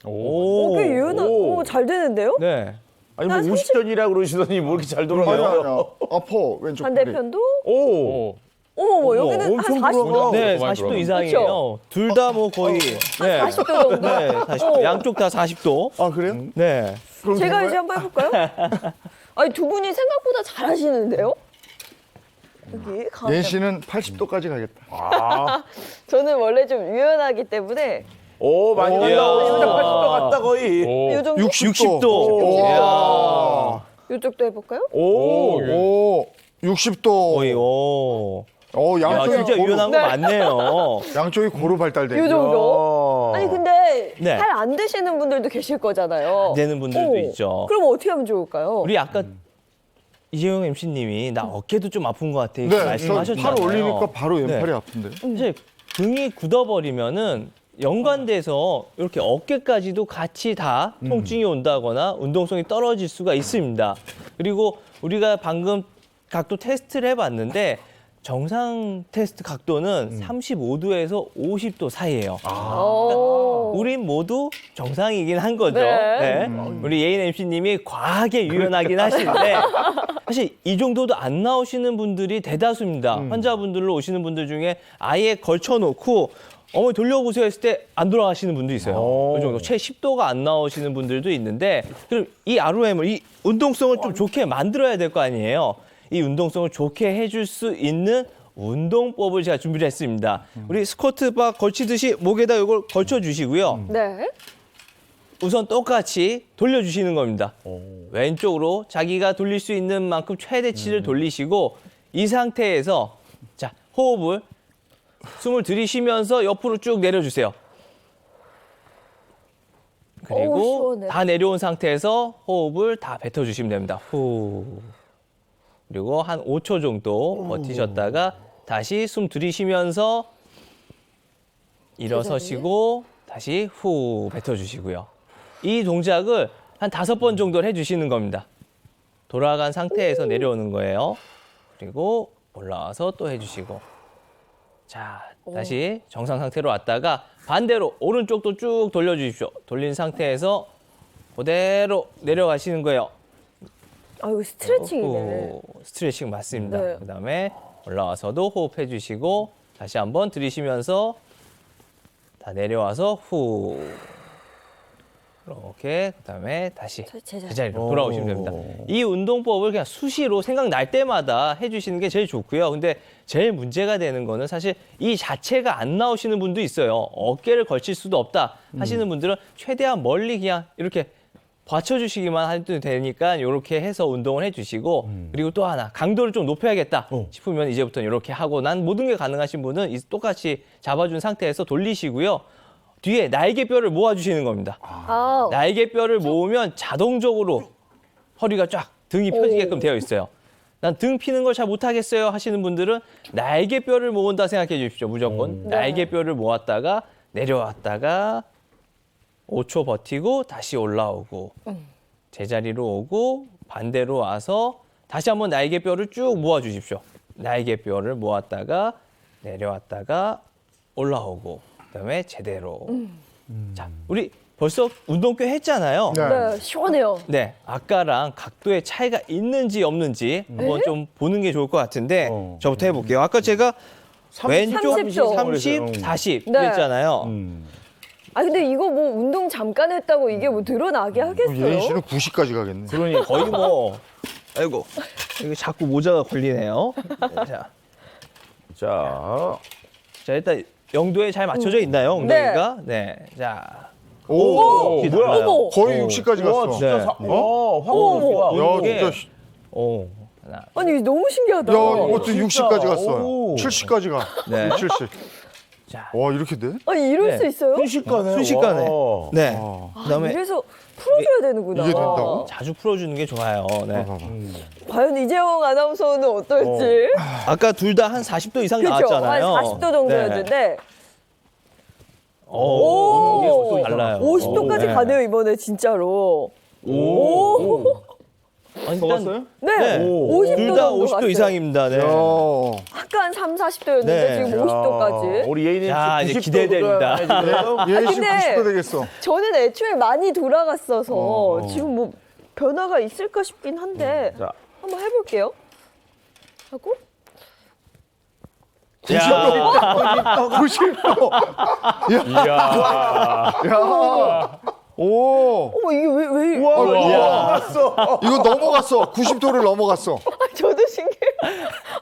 오, 꽤 유연한. 오, 잘 되는데요? 네. 아니 뭐 한 50전이라 그러시더니 뭐 이렇게 잘 아니 돌아가요? 아니야. 아파 왼쪽 팔이. 반대편도. 오. 어머, 여기는 한 엄청 40도. 돌아가. 네, 많이 40도 돌아가요. 이상이에요. 둘 다 뭐 거의 네. 40도 정도. 네, 40도. 어. 양쪽 다 40도. 아 그래요? 네. 그럼 제가 된 이제 거예요? 한번 해볼까요? 아니, 두 분이 생각보다 잘하시는데요? 여기 가운데. 예은 씨는 80도까지 가겠다. 저는 원래 좀 유연하기 때문에 오, 많이 이야. 간다. 진짜 80도 갔다 거의. 오. 이 정도? 60도. 오. 이야. 이쪽도 해볼까요? 오. 오 60도. 거의 오. 야, 양쪽이 진짜 고루, 유연한 거 많네요. 양쪽이 고루 발달돼. 이 정도? 아니, 근데 네. 잘 안 되시는 분들도 계실 거잖아요. 안 되는 분들도 있죠. 그럼 어떻게 하면 좋을까요? 우리 아까 이재용 MC님이 나 어깨도 좀 아픈 것 같아 이렇게 네, 말씀하셨잖아요. 팔 올리니까 바로 네. 왼팔이 아픈데. 사실 등이 굳어버리면은 연관돼서 이렇게 어깨까지도 같이 다 통증이 온다거나 운동성이 떨어질 수가 있습니다. 그리고 우리가 방금 각도 테스트를 해봤는데 정상 테스트 각도는 35도에서 50도 사이예요. 오. 우린 모두 정상이긴 한 거죠. 네. 네. 우리 예인 MC님이 과하게 유연하긴 하시는데 사실 이 정도도 안 나오시는 분들이 대다수입니다. 환자분들로 오시는 분들 중에 아예 걸쳐놓고 어머니 돌려보세요 했을 때 안 돌아가시는 분도 있어요. 이 정도 채 10도가 안 나오시는 분들도 있는데 그럼 이 ROM을 이 운동성을 좀 좋게 만들어야 될 거 아니에요. 이 운동성을 좋게 해줄 수 있는 운동법을 제가 준비를 했습니다. 우리 스쿼트 바 걸치듯이 목에다 이걸 걸쳐주시고요. 네. 우선 똑같이 돌려주시는 겁니다. 왼쪽으로 자기가 돌릴 수 있는 만큼 최대치를 돌리시고 이 상태에서 자 호흡을 숨을 들이쉬면서 옆으로 쭉 내려주세요. 오, 그리고 시원해. 다 내려온 상태에서 호흡을 다 뱉어주시면 됩니다. 후. 그리고 한 5초 정도 버티셨다가 다시 숨 들이쉬면서 일어서시고 다시 후 뱉어주시고요. 이 동작을 한 5번 정도를 해주시는 겁니다. 돌아간 상태에서 내려오는 거예요. 그리고 올라와서 또 해주시고. 자, 다시 정상 상태로 왔다가 반대로 오른쪽도 쭉 돌려주십시오. 돌린 상태에서 그대로 내려가시는 거예요. 아, 이거 스트레칭이네. 후, 스트레칭 맞습니다. 네. 그다음에 올라와서도 호흡해 주시고 다시 한번 들이쉬면서 다 내려와서 후. 이렇게 그다음에 다시 제자리로 돌아오시면 됩니다. 이 운동법을 그냥 수시로 생각날 때마다 해주시는 게 제일 좋고요. 근데 제일 문제가 되는 거는 사실 이 자체가 안 나오시는 분도 있어요. 어깨를 걸칠 수도 없다 하시는 분들은 최대한 멀리 그냥 이렇게 받쳐주시기만 해도 되니까 이렇게 해서 운동을 해주시고 그리고 또 하나 강도를 좀 높여야겠다 싶으면 이제부터는 이렇게 하고 난 모든 게 가능하신 분은 똑같이 잡아준 상태에서 돌리시고요. 뒤에 날개뼈를 모아주시는 겁니다. 아, 날개뼈를 모으면 자동적으로 허리가 쫙 등이 펴지게끔 되어 있어요. 난 등 피는 걸 잘 못하겠어요 하시는 분들은 날개뼈를 모은다 생각해 주십시오. 무조건. 날개뼈를 모았다가 내려왔다가 5초 버티고 다시 올라오고 제자리로 오고 반대로 와서 다시 한번 날개뼈를 쭉 모아주십시오. 날개뼈를 모았다가 내려왔다가 올라오고 그다음에 제대로. 자, 우리 벌써 운동 꽤 했잖아요. 네, 시원해요. 네, 아까랑 각도의 차이가 있는지 없는지 한번 좀 보는 게 좋을 것 같은데 저부터 해볼게요. 아까 제가 왼쪽 30초. 30, 40 네. 그랬잖아요. 아, 근데 이거 뭐 운동 잠깐 했다고 이게 뭐 드러나게 하겠어요? 예인 씨는 90까지 가겠네. 그러니 거의 뭐 아이고 이거 자꾸 모자가 걸리네요. 자, 자, 자 일단 영도에 잘 맞춰져 있나요, 엉덩이가? 네. 자, 오, 이게 뭐야? 달라요. 거의 60까지 와, 갔어. 진짜 네. 황금 씨가 야, 이게- 진짜. 씨. 오, 하나, 아니, 이거 너무 신기하다. 야, 이것도 60까지 갔어요. 오. 70까지 가. 네. 70. 자, 와, 이렇게 돼? 아니, 이럴 네. 수 있어요? 순식간에. 순식간에. 와. 네. 아, 그다음에 이래서 풀어줘야 되는구나. 이게 된다고? 자주 풀어주는 게 좋아요. 네. 봐봐. 과연 이재용 아나운서는 어떨지. 아까 둘 다 한 40도 이상 그렇죠. 한 나왔잖아요. 40도 정도였는데 네. 오. 이게 속도가 달라요. 50도까지 네. 가네요, 이번에 진짜로. 오. 아니, 먹었어요? 네, 네. 50도 둘 다 정도 50도 갔어요. 이상입니다. 네. 야. 아까 한 3, 40도였는데 네. 지금 50도까지. 우리 예인이 자, 이제 기대됩니다. 예인 씨 근데- 90도 되겠어. 저는 애초에 많이 돌아갔어서 지금 뭐 변화가 있을까 싶긴 한데 자. 한번 해볼게요. 하고 90도. 야. 오. 어머 이게 왜 넘어갔어. 이거 넘어갔어. 90도를 넘어갔어. 저도 신기해요.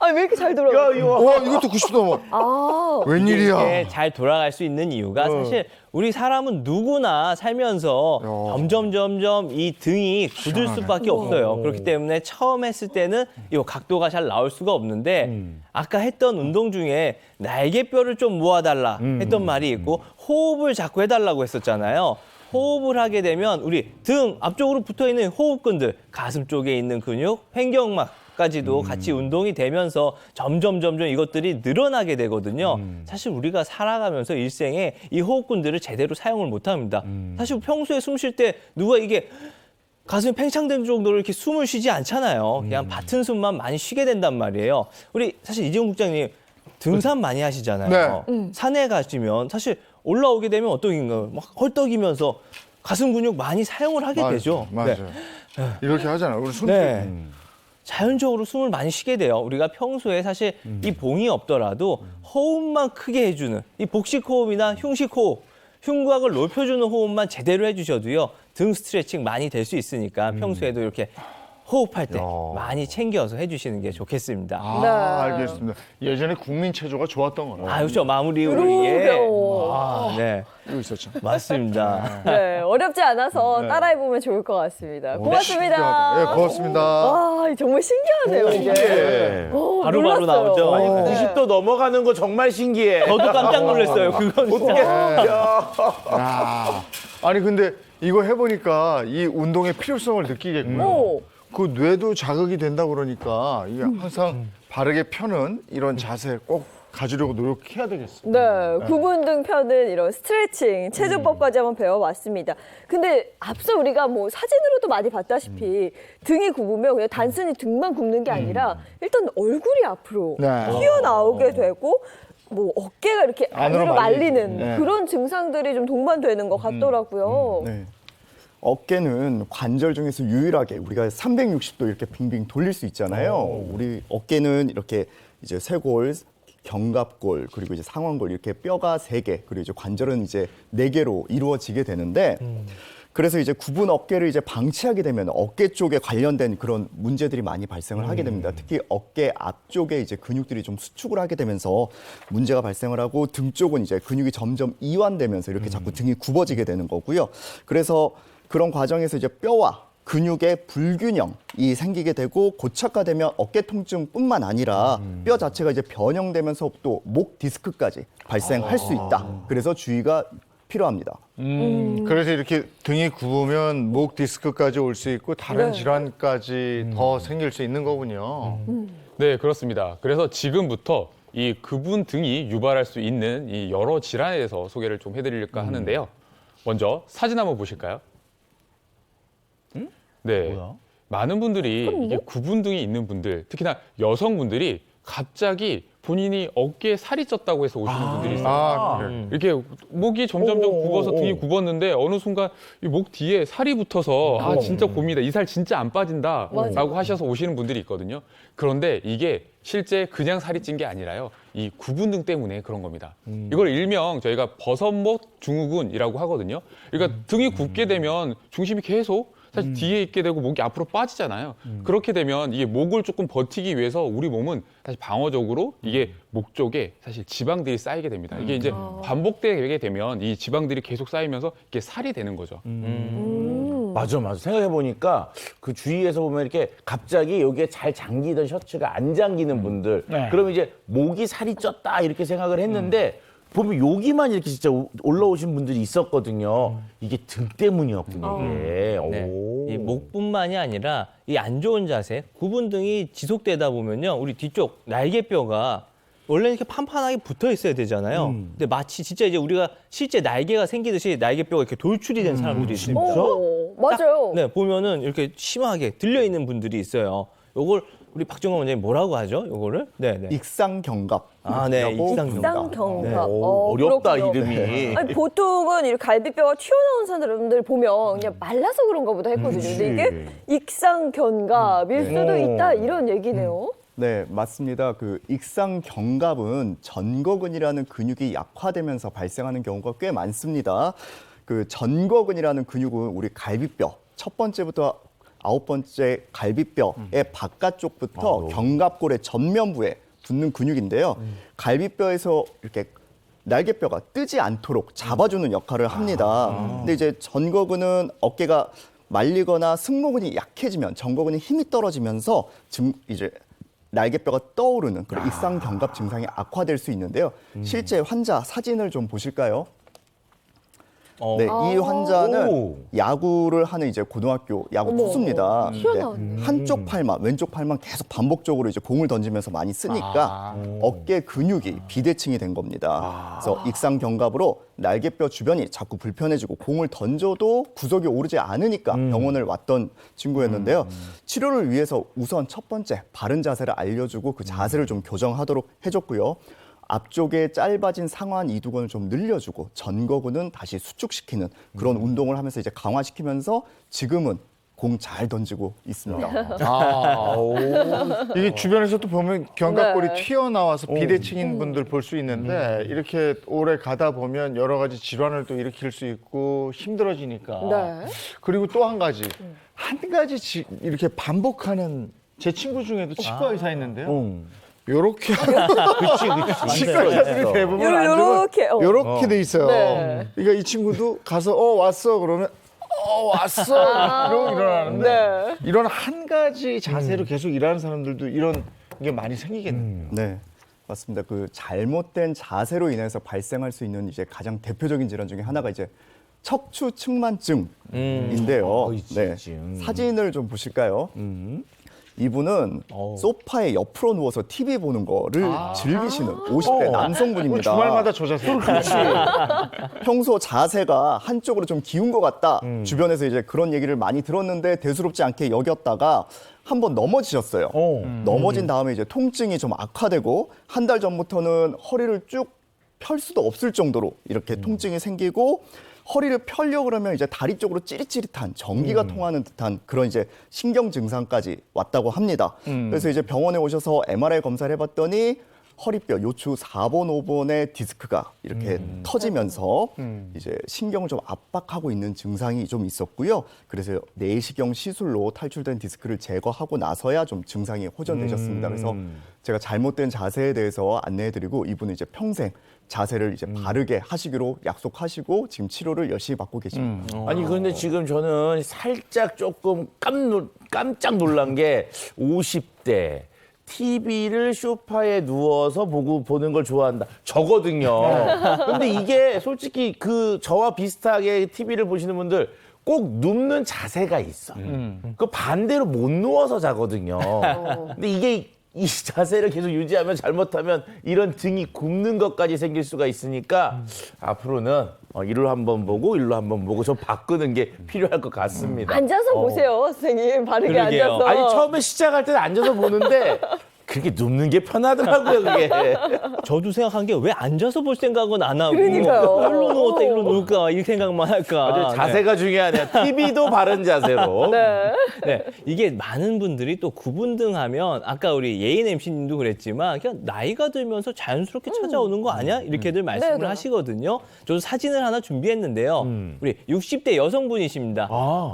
아니 왜 이렇게 잘 돌아가요? 와, 이것도 90도 넘어. 아, 웬일이야. 이렇게 잘 돌아갈 수 있는 이유가 사실 우리 사람은 누구나 살면서 점점 이 등이 굳을 수밖에 없어요. 그렇기 때문에 처음 했을 때는 이 각도가 잘 나올 수가 없는데 아까 했던 운동 중에 날개뼈를 좀 모아달라 했던 말이 있고 호흡을 자꾸 해달라고 했었잖아요. 호흡을 하게 되면 우리 등 앞쪽으로 붙어있는 호흡근들, 가슴 쪽에 있는 근육, 횡격막까지도 같이 운동이 되면서 점점 이것들이 늘어나게 되거든요. 사실 우리가 살아가면서 일생에 이 호흡근들을 제대로 사용을 못합니다. 사실 평소에 숨 쉴 때 누가 이게 가슴이 팽창된 정도로 이렇게 숨을 쉬지 않잖아요. 그냥 받은 숨만 많이 쉬게 된단 말이에요. 우리 사실 이재용 국장님 등산 많이 하시잖아요. 산에 가시면 사실 올라오게 되면 어떠긴가요? 막 헐떡이면서 가슴 근육 많이 사용을 하게 되죠. 맞아요. 네. 이렇게 하잖아요. 우리 손. 네. 자연적으로 숨을 많이 쉬게 돼요. 우리가 평소에 사실 이 봉이 없더라도 호흡만 크게 해주는 이 복식 호흡이나 흉식 호흡, 흉곽을 높여주는 호흡만 제대로 해주셔도요. 등 스트레칭 많이 될 수 있으니까 평소에도 이렇게 호흡할 때 많이 챙겨서 해주시는 게 좋겠습니다. 아, 네. 알겠습니다. 예전에 국민 체조가 좋았던 거라. 아, 그렇죠. 마무리로 이게. 그러게요. 아, 네. 이거 있었죠. 맞습니다. 네, 어렵지 않아서 따라해보면 좋을 것 같습니다. 고맙습니다. 네, 고맙습니다. 와, 정말 신기하네요, 이게. 네. 바로바로 몰랐어요. 나오죠. 아니, 네. 90도 넘어가는 거 정말 신기해. 저도 깜짝 놀랐어요. 그건 진짜. 야. 아니 근데 이거 해보니까 이 운동의 필요성을 느끼겠고요. 오. 그 뇌도 자극이 된다 그러니까 이게 항상 바르게 펴는 이런 자세 꼭 가지려고 노력해야 되겠어요. 네, 구분 등 펴는 이런 스트레칭, 체조법까지 한번 배워봤습니다. 근데 앞서 우리가 뭐 사진으로도 많이 봤다시피 등이 굽으면 그냥 단순히 등만 굽는 게 아니라 일단 얼굴이 앞으로 네. 튀어나오게 되고 뭐 어깨가 이렇게 안으로 안으로 말리는 네. 그런 증상들이 좀 동반되는 것 같더라고요. 네. 어깨는 관절 중에서 유일하게 우리가 360도 이렇게 빙빙 돌릴 수 있잖아요. 우리 어깨는 이렇게 이제 쇄골, 견갑골 그리고 이제 상완골 이렇게 뼈가 3개 그리고 이제 관절은 이제 4개로 이루어지게 되는데 그래서 이제 굽은 어깨를 이제 방치하게 되면 어깨 쪽에 관련된 그런 문제들이 많이 발생을 하게 됩니다. 특히 어깨 앞쪽에 이제 근육들이 좀 수축을 하게 되면서 문제가 발생을 하고 등 쪽은 이제 근육이 점점 이완되면서 이렇게 자꾸 등이 굽어지게 되는 거고요. 그래서 그런 과정에서 이제 뼈와 근육의 불균형이 생기게 되고 고착화되면 어깨 통증뿐만 아니라 뼈 자체가 이제 변형되면서 또 목 디스크까지 발생할 수 있다. 그래서 주의가 필요합니다. 그래서 이렇게 등이 굽으면 목 디스크까지 올 수 있고 다른 네. 질환까지 더 생길 수 있는 거군요. 네, 그렇습니다. 그래서 지금부터 이 굽은 등이 유발할 수 있는 이 여러 질환에 대해서 소개를 좀 해드릴까 하는데요. 먼저 사진 한번 보실까요? 네, 뭐야? 많은 분들이 이게 굽은 등이 있는 분들, 특히나 여성분들이 갑자기 본인이 어깨에 살이 쪘다고 해서 오시는 분들이 있어요. 아, 그래요? 이렇게 목이 점점점 굽어서 등이 굽었는데 어느 순간 이 목 뒤에 살이 붙어서 아 진짜 고민이다. 이 살 진짜 안 빠진다라고 하셔서 오시는 분들이 있거든요. 그런데 이게 실제 그냥 살이 찐 게 아니라요. 이 굽은 등 때문에 그런 겁니다. 이걸 일명 저희가 버섯목 증후군이라고 하거든요. 그러니까 등이 굽게 되면 중심이 계속 사실 뒤에 있게 되고 목이 앞으로 빠지잖아요. 그렇게 되면 이게 목을 조금 버티기 위해서 우리 몸은 사실 방어적으로 이게 목 쪽에 사실 지방들이 쌓이게 됩니다. 이게 이제 반복되게 되면 이 지방들이 계속 쌓이면서 이게 살이 되는 거죠. 맞아. 생각해보니까 그 주위에서 보면 이렇게 갑자기 여기에 잘 잠기던 셔츠가 안 잠기는 분들, 그러면 이제 목이 살이 쪘다 이렇게 생각을 했는데 보면 여기만 이렇게 진짜 올라오신 분들이 있었거든요. 이게 등 때문이었군요, 이게. 네. 오. 이 목뿐만이 아니라 이 안 좋은 자세, 굽은 등이 지속되다 보면요, 우리 뒤쪽 날개뼈가 원래 이렇게 판판하게 붙어 있어야 되잖아요. 근데 마치 진짜 이제 우리가 실제 날개가 생기듯이 날개뼈가 이렇게 돌출이 된 사람들이 있습니다. 맞아요. 네, 보면은 이렇게 심하게 들려 있는 분들이 있어요. 요걸 우리 박정원 원장님 뭐라고 하죠? 요거를? 네. 익상견갑. 아, 네. 익상견갑. 네. 어렵다, 그렇군요. 이름이. 아니, 보통은 이렇게 갈비뼈가 튀어나온 사람들 보면 그냥 말라서 그런가 보다 했거든요. 근데 이게 익상견갑일 수도 있다 이런 얘기네요. 네, 맞습니다. 그 익상견갑은 전거근이라는 근육이 약화되면서 발생하는 경우가 꽤 많습니다. 그 전거근이라는 근육은 우리 갈비뼈 첫 번째부터 9번째 갈비뼈의 바깥쪽부터 견갑골의 전면부에 붙는 근육인데요. 갈비뼈에서 이렇게 날개뼈가 뜨지 않도록 잡아주는 역할을 합니다. 근데 이제 전거근은 어깨가 말리거나 승모근이 약해지면 전거근이 힘이 떨어지면서 이제 날개뼈가 떠오르는 그런 익상견갑 증상이 악화될 수 있는데요. 실제 환자 사진을 좀 보실까요? 네, 이 환자는 야구를 하는 이제 고등학교 야구 투수입니다. 튀어나왔네. 한쪽 팔만, 왼쪽 팔만 계속 반복적으로 이제 공을 던지면서 많이 쓰니까 어깨 근육이 비대칭이 된 겁니다. 그래서 익상견갑으로 날개뼈 주변이 자꾸 불편해지고 공을 던져도 구석이 오르지 않으니까 병원을 왔던 친구였는데요. 치료를 위해서 우선 첫 번째 바른 자세를 알려주고 그 자세를 좀 교정하도록 해줬고요. 앞쪽에 짧아진 상완 이두근을 좀 늘려주고 전거근은 다시 수축시키는 그런 운동을 하면서 이제 강화시키면서 지금은 공 잘 던지고 있습니다. 이게 주변에서도 보면 견갑골이 네. 튀어나와서 비대칭인 분들 볼 수 있는데 이렇게 오래 가다 보면 여러 가지 질환을 또 일으킬 수 있고 힘들어지니까. 네. 그리고 또 한 가지, 이렇게 반복하는 제 친구 중에도 치과 의사 있는데요. 요렇게 치과 의사들이 대부분 요렇게, 요렇게 돼 있어요. 네. 그러니까 이 친구도 가서 왔어 그러면 왔어 이러고 일어나는데 네. 이런 한 가지 자세로 계속 일하는 사람들도 이런 게 많이 생기겠네요. 네, 맞습니다. 그 잘못된 자세로 인해서 발생할 수 있는 이제 가장 대표적인 질환 중에 하나가 이제 척추 측만증인데요. 네, 사진을 좀 보실까요? 이분은 소파에 옆으로 누워서 TV 보는 거를 즐기시는 50대 남성분입니다. 주말마다 저 자세. 그렇지. 평소 자세가 한쪽으로 좀 기운 것 같다. 주변에서 이제 그런 얘기를 많이 들었는데 대수롭지 않게 여겼다가 한번 넘어지셨어요. 넘어진 다음에 이제 통증이 좀 악화되고 한 달 전부터는 허리를 쭉 펼 수도 없을 정도로 이렇게 통증이 생기고 허리를 펴려고 그러면 이제 다리 쪽으로 찌릿찌릿한 전기가 통하는 듯한 그런 이제 신경 증상까지 왔다고 합니다. 그래서 이제 병원에 오셔서 MRI 검사를 해봤더니 허리뼈 요추 4번, 5번의 디스크가 이렇게 터지면서 이제 신경을 좀 압박하고 있는 증상이 좀 있었고요. 그래서 내시경 시술로 탈출된 디스크를 제거하고 나서야 좀 증상이 호전되셨습니다. 그래서 제가 잘못된 자세에 대해서 안내해드리고 이분은 이제 평생 자세를 이제 바르게 하시기로 약속하시고 지금 치료를 열심히 받고 계십니다. 아니 그런데 지금 저는 살짝 조금 깜짝 놀란 게 50대 TV를 소파에 누워서 보는 걸 좋아한다. 저거든요. 근데 이게 솔직히 저와 비슷하게 TV를 보시는 분들 꼭 눕는 자세가 있어. 그 반대로 못 누워서 자거든요. 근데 이게 이 자세를 계속 유지하면 잘못하면 이런 등이 굽는 것까지 생길 수가 있으니까 앞으로는 일로 한번 보고 일로 한번 보고 좀 바꾸는 게 필요할 것 같습니다. 앉아서 보세요, 선생님. 바르게 그러게요. 앉아서. 아니 처음에 시작할 때는 앉아서 보는데 그렇게 눕는 게 편하더라고요, 그게. 저도 생각한 게 왜 앉아서 볼 생각은 안 하고 그러니까요. 일로 누웠다 일로 누울까 이 생각만 할까. 맞아요, 자세가 중요하네요. TV도 바른 자세로. 네. 네, 이게 많은 분들이 또 구분등하면 아까 우리 예인 MC님도 그랬지만 그냥 나이가 들면서 자연스럽게 찾아오는 거 아니야? 이렇게들 말씀을 네네. 하시거든요. 저도 사진을 하나 준비했는데요. 우리 60대 여성분이십니다.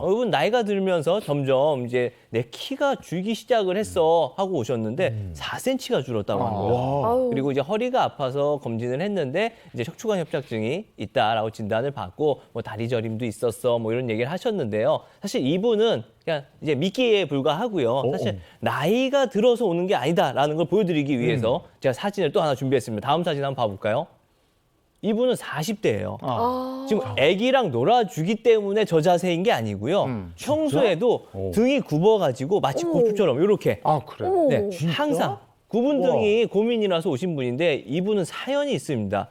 이분 나이가 들면서 점점 이제 내 키가 줄기 시작을 했어 하고 오셨는데 4cm가 줄었다고 한 거예요. 아우. 그리고 이제 허리가 아파서 검진을 했는데 이제 척추관 협착증이 있다라고 진단을 받고 뭐 다리 저림도 있었어 뭐 이런 얘기를 하셨는데요. 사실 이분은 그냥 이제 미끼에 불과하고요. 사실 나이가 들어서 오는 게 아니다라는 걸 보여드리기 위해서 제가 사진을 또 하나 준비했습니다. 다음 사진 한번 봐볼까요? 이분은 40대예요. 지금 아기랑 놀아주기 때문에 저 자세인 게 아니고요. 평소에도 등이 굽어가지고 마치 골프처럼 이렇게 아, 그래. 어머. 네, 항상 구분 등이 고민이라서 오신 분인데 이분은 사연이 있습니다.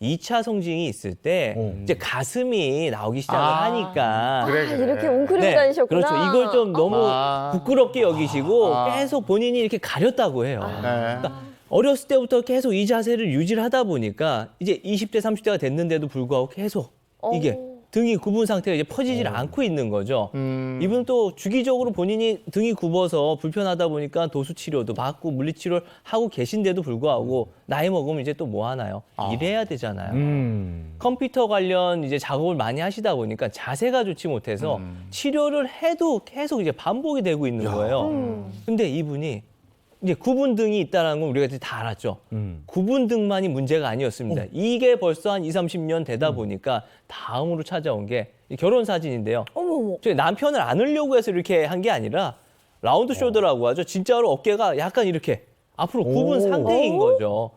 2차 성징이 있을 때 이제 가슴이 나오기 시작을 하니까 그래, 아, 그래. 이렇게 웅크리고 다니셨구나. 그렇죠. 이걸 좀 너무 아. 부끄럽게 여기시고 계속 본인이 이렇게 가렸다고 해요. 네. 어렸을 때부터 계속 이 자세를 유지를 하다 보니까 이제 20대, 30대가 됐는데도 불구하고 계속 이게 등이 굽은 상태가 이제 퍼지질 않고 있는 거죠. 이분은 또 주기적으로 본인이 등이 굽어서 불편하다 보니까 도수 치료도 받고 물리치료를 하고 계신데도 불구하고 나이 먹으면 이제 또 뭐 하나요? 일해야 되잖아요. 컴퓨터 관련 이제 작업을 많이 하시다 보니까 자세가 좋지 못해서 치료를 해도 계속 이제 반복이 되고 있는 거예요. 근데 이분이 이제 구분등이 있다는 건 우리가 이제 다 알았죠. 구분등만이 문제가 아니었습니다. 이게 벌써 한 20, 30년 되다 보니까 다음으로 찾아온 게 이 결혼 사진인데요. 어머머. 저희 남편을 안으려고 해서 이렇게 한 게 아니라 라운드 숄더라고 하죠. 진짜로 어깨가 약간 이렇게 앞으로 굽은 상태인 거죠.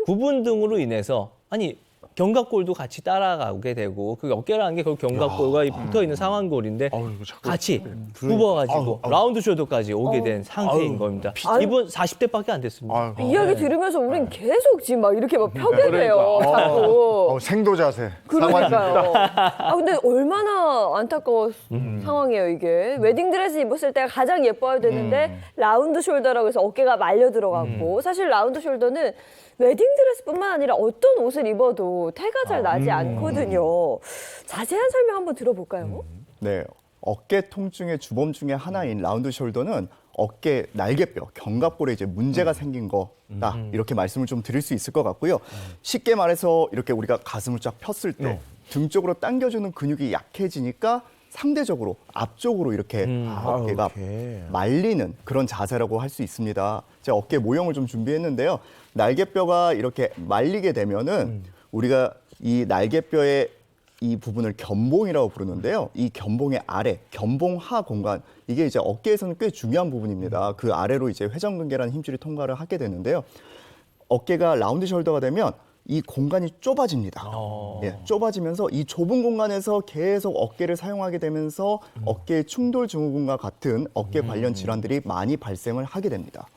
구분등으로 인해서 아니 견갑골도 같이 따라가게 되고 그 어깨라는 게 그 견갑골과 붙어 있는 상완골인데 아유, 이거 자꾸 같이 굽어가지고 라운드 숄더까지 오게 된 상태인 겁니다. 이분 40대밖에 안 됐습니다. 아유, 이야기 들으면서 우린 계속 지금 막 이렇게 막 펴게 돼요. 자꾸. 생도 자세. 그러니까요. 아 근데 얼마나 안타까운 상황이에요 이게. 웨딩드레스 입었을 때가 가장 예뻐야 되는데 라운드 숄더라고 해서 어깨가 말려 들어갔고 사실 라운드 숄더는 웨딩드레스뿐만 아니라 어떤 옷을 입어도 태가 잘 나지 않거든요. 자세한 설명 한번 들어볼까요? 네, 어깨 통증의 주범 중에 하나인 라운드 숄더는 어깨 날개뼈, 견갑골에 이제 문제가 생긴 거다 이렇게 말씀을 좀 드릴 수 있을 것 같고요. 쉽게 말해서 이렇게 우리가 가슴을 쫙 폈을 때 등 쪽으로 당겨주는 근육이 약해지니까 상대적으로 앞쪽으로 이렇게 어깨가 말리는 그런 자세라고 할 수 있습니다. 제가 어깨 모형을 좀 준비했는데요. 날개뼈가 이렇게 말리게 되면은 우리가 이 날개뼈의 이 부분을 견봉이라고 부르는데요. 이 견봉의 아래, 견봉하 공간, 이게 이제 어깨에서는 꽤 중요한 부분입니다. 그 아래로 이제 회전근개라는 힘줄이 통과를 하게 되는데요. 어깨가 라운드 숄더가 되면 이 공간이 좁아집니다. 예, 좁아지면서 이 좁은 공간에서 계속 어깨를 사용하게 되면서 어깨 충돌 증후군과 같은 어깨 관련 질환들이 많이 발생을 하게 됩니다.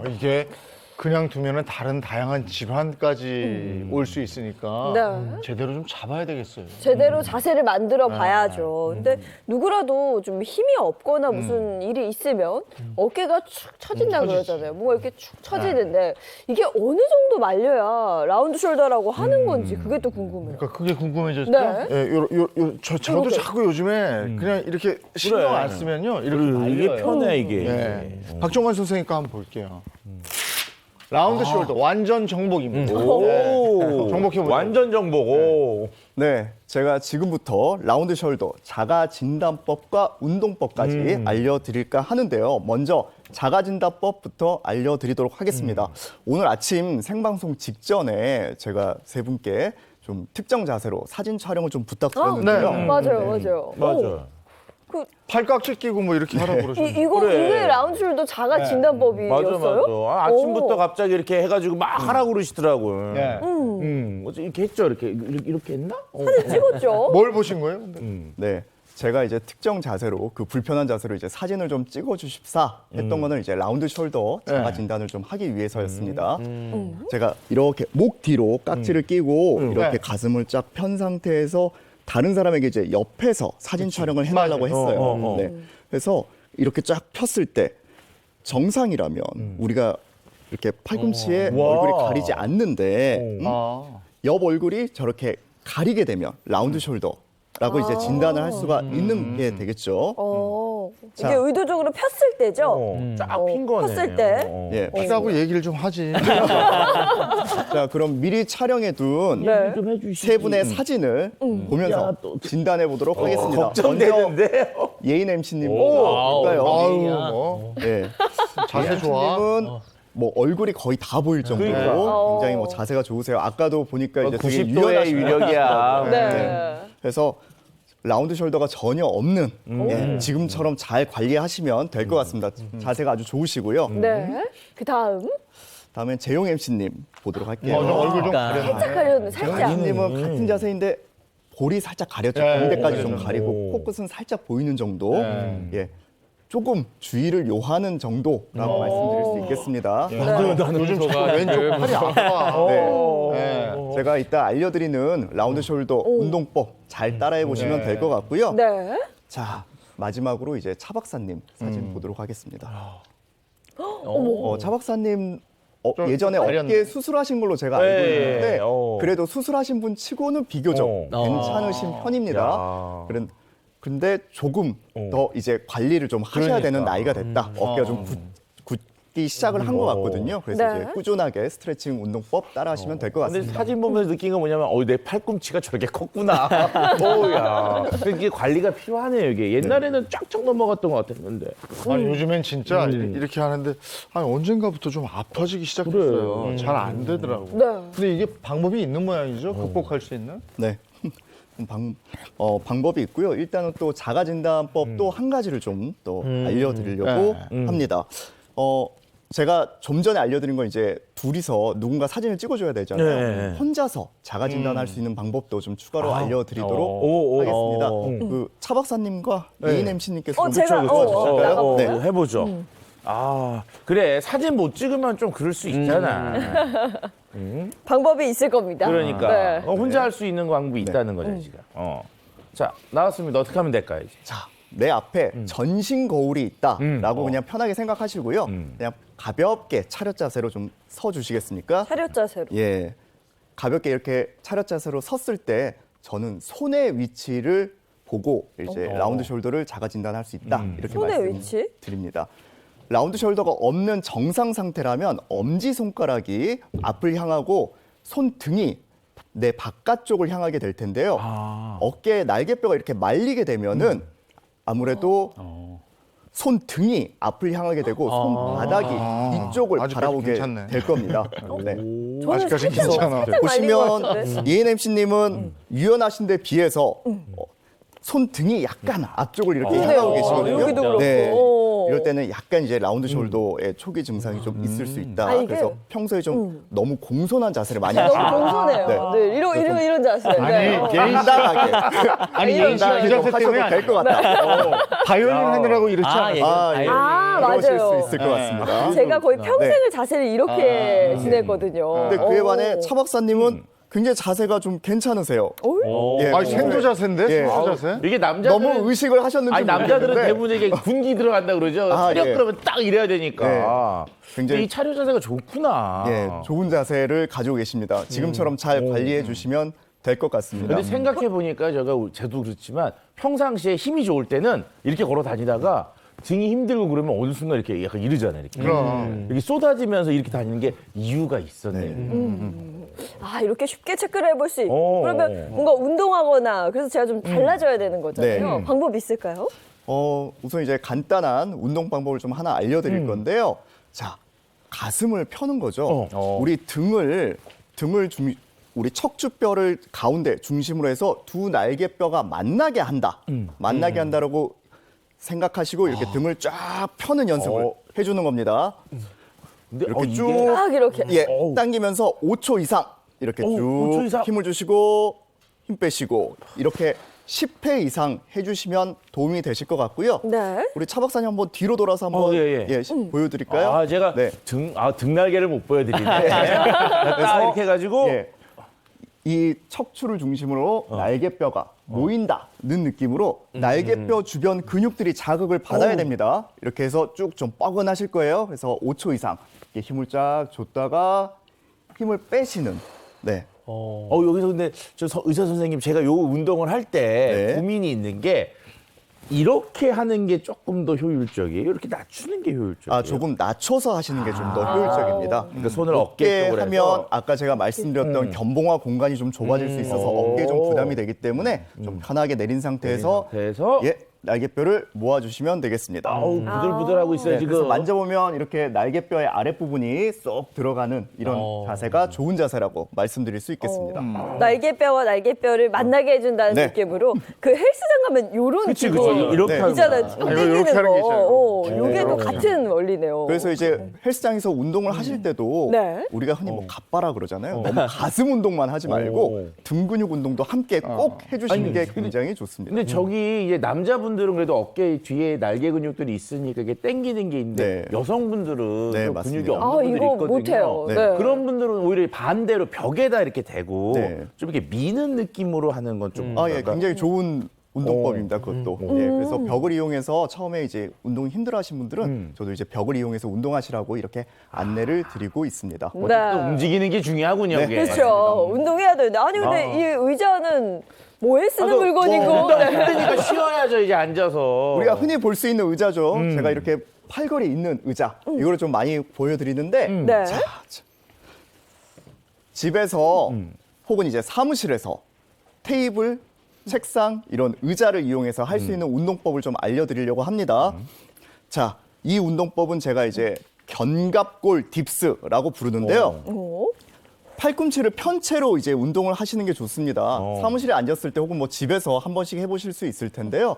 이게 그냥 두면은 다른 다양한 질환까지 올 수 있으니까 네. 제대로 좀 잡아야 되겠어요. 제대로 자세를 만들어 봐야죠. 근데 누구라도 좀 힘이 없거나 무슨 일이 있으면 어깨가 축 처진다 그러잖아요. 뭔가 이렇게 축 처지는데 이게 어느 정도 말려야 라운드 숄더라고 하는 건지 그게 또 궁금해요. 그러니까 그게 궁금해졌죠. 네. 예, 저도 이렇게. 자꾸 요즘에 그냥 이렇게 신경 안 쓰면요 이렇게 말려요. 이게 편해 이게. 네. 박종관 선생님 거 한번 볼게요. 라운드 숄더 완전 정복입니다. 오, 정복해보죠. 완전 정복. 오. 네, 제가 지금부터 라운드 숄더 자가 진단법과 운동법까지 알려드릴까 하는데요. 먼저 자가 진단법부터 알려드리도록 하겠습니다. 오늘 아침 생방송 직전에 제가 세 분께 좀 특정 자세로 사진 촬영을 좀 부탁드렸는데요. 맞아요, 맞아요. 맞아. 팔깍지 끼고 뭐 이렇게 하라고 그러셨는데. 이게 라운드 숄더 자가 맞아, 진단법이었어요? 맞아. 아, 아침부터 갑자기 이렇게 해가지고 막 하라고 그러시더라고요. 네. 어째 이렇게 했죠? 이렇게 했나? 사진 찍었죠? 뭘 보신 거예요? 네. 제가 이제 특정 자세로 그 불편한 자세로 이제 사진을 좀 찍어 주십사 했던 거는 이제 라운드 숄더 자가 진단을 좀 하기 위해서였습니다. 제가 이렇게 목 뒤로 깍지를 끼고 이렇게 네. 가슴을 쫙 편 상태에서 다른 사람에게 이제 옆에서 사진 촬영을 해달라고 맞아요. 했어요. 네. 그래서 이렇게 쫙 폈을 때 정상이라면 우리가 이렇게 팔꿈치에 와. 얼굴이 가리지 않는데 아. 옆 얼굴이 저렇게 가리게 되면 라운드 숄더라고 이제 진단을 할 수가 있는 게 되겠죠. 이게 자. 의도적으로 폈을 때죠? 쫙 핀 거네. 폈을 때. 예. 피자고 얘기를 좀 하지. 자, 그럼 미리 촬영해둔 네. 좀 해주시지. 세 분의 사진을 보면서 야, 또- 진단해 보도록 하겠습니다. 걱정되는데. 예인 MC님 아우, 볼까요? 뭐. 예. 자세 좋아. MC님은 뭐 얼굴이 거의 다 보일 정도로 그러니까. 굉장히 뭐 자세가 좋으세요. 아까도 보니까 이제 되게 90도의 유연하신 위력이야. 네. 그래서 라운드 숄더가 전혀 없는 예, 지금처럼 잘 관리하시면 될 것 같습니다. 자세가 아주 좋으시고요. 네. 그 다음. 다음엔 재용 MC님 보도록 할게요. 좀 얼굴 좀 살짝 가려놔요. 가려는, 재용 살짝. MC님은 같은 자세인데 볼이 살짝 가렸죠. 네, 광대까지 좀 네. 가리고 코끝은 살짝 보이는 정도. 네. 예. 조금 주의를 요하는 정도라고 말씀드릴 수 있겠습니다. 요즘 저 왼쪽 팔이 아파. 네. 제가 이따 알려드리는 라운드 숄더 운동법 잘 따라해 보시면 될 것 같고요. 네. 자, 마지막으로 이제 차 박사님 사진 보도록 하겠습니다. 차 박사님 좀 예전에 가렸네. 어깨 수술하신 걸로 제가 알고 네. 있는데 어. 그래도 수술하신 분 치고는 비교적 괜찮으신 편입니다. 야. 근데 조금 더 이제 관리를 좀 하셔야 되는 나이가 됐다. 어깨가 좀 굳기 시작을 한 것 같거든요. 그래서 네. 이제 꾸준하게 스트레칭 운동법 따라하시면 될 것 근데 같습니다. 사진 보면서 느낀 건 뭐냐면 내 팔꿈치가 저렇게 컸구나. 어우야. 이게 관리가 필요하네요. 이게 옛날에는 쫙쫙 넘어갔던 것 같았는데. 아니 요즘엔 진짜 이렇게 하는데 아니, 언젠가부터 좀 아파지기 시작했어요. 잘 안 되더라고. 네. 근데 이게 방법이 있는 모양이죠? 극복할 수 있는? 네. 방법이 있고요. 일단은 또 자가진단법 또 한 가지를 좀 또 알려드리려고 합니다. 제가 좀 전에 알려드린 건 이제 둘이서 누군가 사진을 찍어줘야 되잖아요. 네. 혼자서 자가진단할 수 있는 방법도 좀 추가로 알려드리도록 오, 하겠습니다. 오. 그 차 박사님과 예인 MC님께서 좀 제가 도와주실까요? 네. 해보죠. 아, 그래. 사진 못 찍으면 좀 그럴 수 있잖아. 방법이 있을 겁니다. 그러니까. 네. 혼자 할 수 있는 방법이 있다는 거죠, 지금. 자, 나왔습니다. 어떻게 하면 될까요? 이제? 자, 내 앞에 전신 거울이 있다라고 그냥 편하게 생각하시고요. 그냥 가볍게 차렷 자세로 좀 서 주시겠습니까? 차렷 자세로. 예. 가볍게 이렇게 차렷 자세로 섰을 때 저는 손의 위치를 보고 이제 라운드 숄더를 자가 진단할 수 있다. 이렇게 손의 위치? 말씀드립니다. 라운드 숄더가 없는 정상 상태라면 엄지 손가락이 앞을 향하고 손등이 내 바깥쪽을 향하게 될 텐데요. 어깨 날개뼈가 이렇게 말리게 되면은 아무래도 손등이 앞을 향하게 되고 손바닥이 이쪽을 아직까지 바라보게 괜찮네. 될 겁니다. 네. 저는 아직까지 살짝, 괜찮아. 살짝 말린 것 보시면 같은데. 이엔 MC님은 유연하신 데 비해서 손등이 약간 앞쪽을 이렇게 향하고 계시거든요. 여기도 그렇고. 네. 이럴 때는 약간 이제 라운드 숄더의 초기 증상이 좀 있을 수 있다. 아, 이게- 그래서 평소에 좀 너무 공손한 자세를 많이 하시고 너무 공손해요. 네. 네. 이런 자세. 아니, 네. 당당하게 아니 예인 씨 그 당당하게 자세 좀 때문에 하셔도 될 것 같다. 바이올린 하느라고 이렇지 않아요? 예. 그러실 맞아요. 수 있을 것 같습니다. 제가 거의 평생을 자세를 이렇게 지냈거든요. 근데 그에 반해 차 박사님은 굉장히 자세가 좀 괜찮으세요. 예, 아니 생조 자세인데? 예. 생조 자세? 이게 남자들은 너무 의식을 하셨는지 아니 남자들은 모르겠는데 대부분 이게 군기 들어간다 그러죠. 아, 차렷 예. 그러면 딱 이래야 되니까. 네. 굉장히- 근데 이 차렷 자세가 좋구나. 예, 좋은 자세를 가지고 계십니다. 지금처럼 잘 관리해 주시면 될 것 같습니다. 근데 생각해 보니까 저도 그렇지만 평상시에 힘이 좋을 때는 이렇게 걸어 다니다가 등이 힘들고 그러면 어느 순간 이렇게 약간 이러잖아요. 이렇게. 그럼. 이렇게 쏟아지면서 이렇게 다니는 게 이유가 있었네요. 아, 이렇게 쉽게 체크를 해볼 수 있고. 오. 그러면 뭔가 운동하거나 그래서 제가 좀 달라져야 되는 거잖아요. 네. 방법 있을까요? 우선 이제 간단한 운동 방법을 좀 하나 알려드릴 건데요. 자, 가슴을 펴는 거죠. 우리 우리 척추뼈를 가운데 중심으로 해서 두 날개뼈가 만나게 한다. 만나게 한다라고 생각하시고 이렇게 등을 쫙 펴는 연습을 해주는 겁니다. 근데 이렇게 이게 쭉 딱 이렇게. 예, 당기면서 5초 이상 이렇게 쭉 5초 이상? 힘을 주시고 힘 빼시고 이렇게 10회 이상 해주시면 도움이 되실 것 같고요. 네. 우리 차 박사님 한번 뒤로 돌아서 한번 예. 보여드릴까요? 아, 제가 네. 등날개를 못 보여드리네. 딱 이렇게 해가지고 예. 이 척추를 중심으로 날개뼈가 모인다는 느낌으로 날개뼈 주변 근육들이 자극을 받아야 됩니다. 이렇게 해서 쭉 좀 뻐근하실 거예요. 그래서 5초 이상 이렇게 힘을 쫙 줬다가 힘을 빼시는. 네. 여기서 근데 의사 선생님 제가 요 운동을 할 때 네. 고민이 있는 게 이렇게 하는 게 조금 더 효율적이에요. 이렇게 낮추는 게 효율적이에요. 조금 낮춰서 하시는 게 좀 더 효율적입니다. 그러니까 손을 높게 어깨 쪽으로 하면 해서. 아까 제가 말씀드렸던 견봉화 공간이 좀 좁아질 수 있어서 어깨에 좀 부담이 되기 때문에 좀 편하게 내린 상태에서 그래서 날개뼈를 모아주시면 되겠습니다. 아우 부들부들하고 있어요 네, 지금. 그래서 만져보면 이렇게 날개뼈의 아랫부분이 쏙 들어가는 이런 자세가 좋은 자세라고 말씀드릴 수 있겠습니다. 날개뼈와 날개뼈를 만나게 해준다는 네. 느낌으로 그 헬스장 가면 요런 그치 기구 이렇게 네. 하는 있잖아요. 거야. 당기는 이렇게 하는 게 있잖아요. 요게도 같은 원리네요. 그래서 이제 헬스장에서 운동을 하실 때도 네. 우리가 흔히 뭐 갑바라 그러잖아요. 너무 가슴 운동만 하지 말고 등 근육 운동도 함께 꼭 해주시는 게 굉장히 좋습니다. 근데 저기 이제 남자분들은 그래도 어깨 뒤에 날개 근육들이 있으니까 이게 당기는 게 있는데 네. 여성분들은 네, 좀 근육이 맞습니다. 없는 분들이 이거 있거든요. 못해요. 네. 네. 그런 분들은 오히려 반대로 벽에다 이렇게 대고 네. 좀 이렇게 미는 느낌으로 하는 건 좀 예, 굉장히 좋은 운동법입니다. 그것도. 예, 그래서 벽을 이용해서 처음에 이제 운동 힘들어하신 분들은 저도 이제 벽을 이용해서 운동하시라고 이렇게 안내를 드리고 있습니다. 또 움직이는 게 중요하군요. 네. 그게. 그렇죠. 운동해야 되는데 아니 근데 이 의자는 뭐에 쓰는 물건이고 힘드니까 쉬어야죠 이제 앉아서. 우리가 흔히 볼 수 있는 의자죠. 제가 이렇게 팔걸이 있는 의자 이거를 좀 많이 보여드리는데 네. 자, 집에서 혹은 이제 사무실에서 테이블, 책상 이런 의자를 이용해서 할 수 있는 운동법을 좀 알려드리려고 합니다. 자, 이 운동법은 제가 이제 견갑골 딥스라고 부르는데요. 팔꿈치를 편 채로 이제 운동을 하시는 게 좋습니다. 사무실에 앉았을 때 혹은 뭐 집에서 한 번씩 해보실 수 있을 텐데요.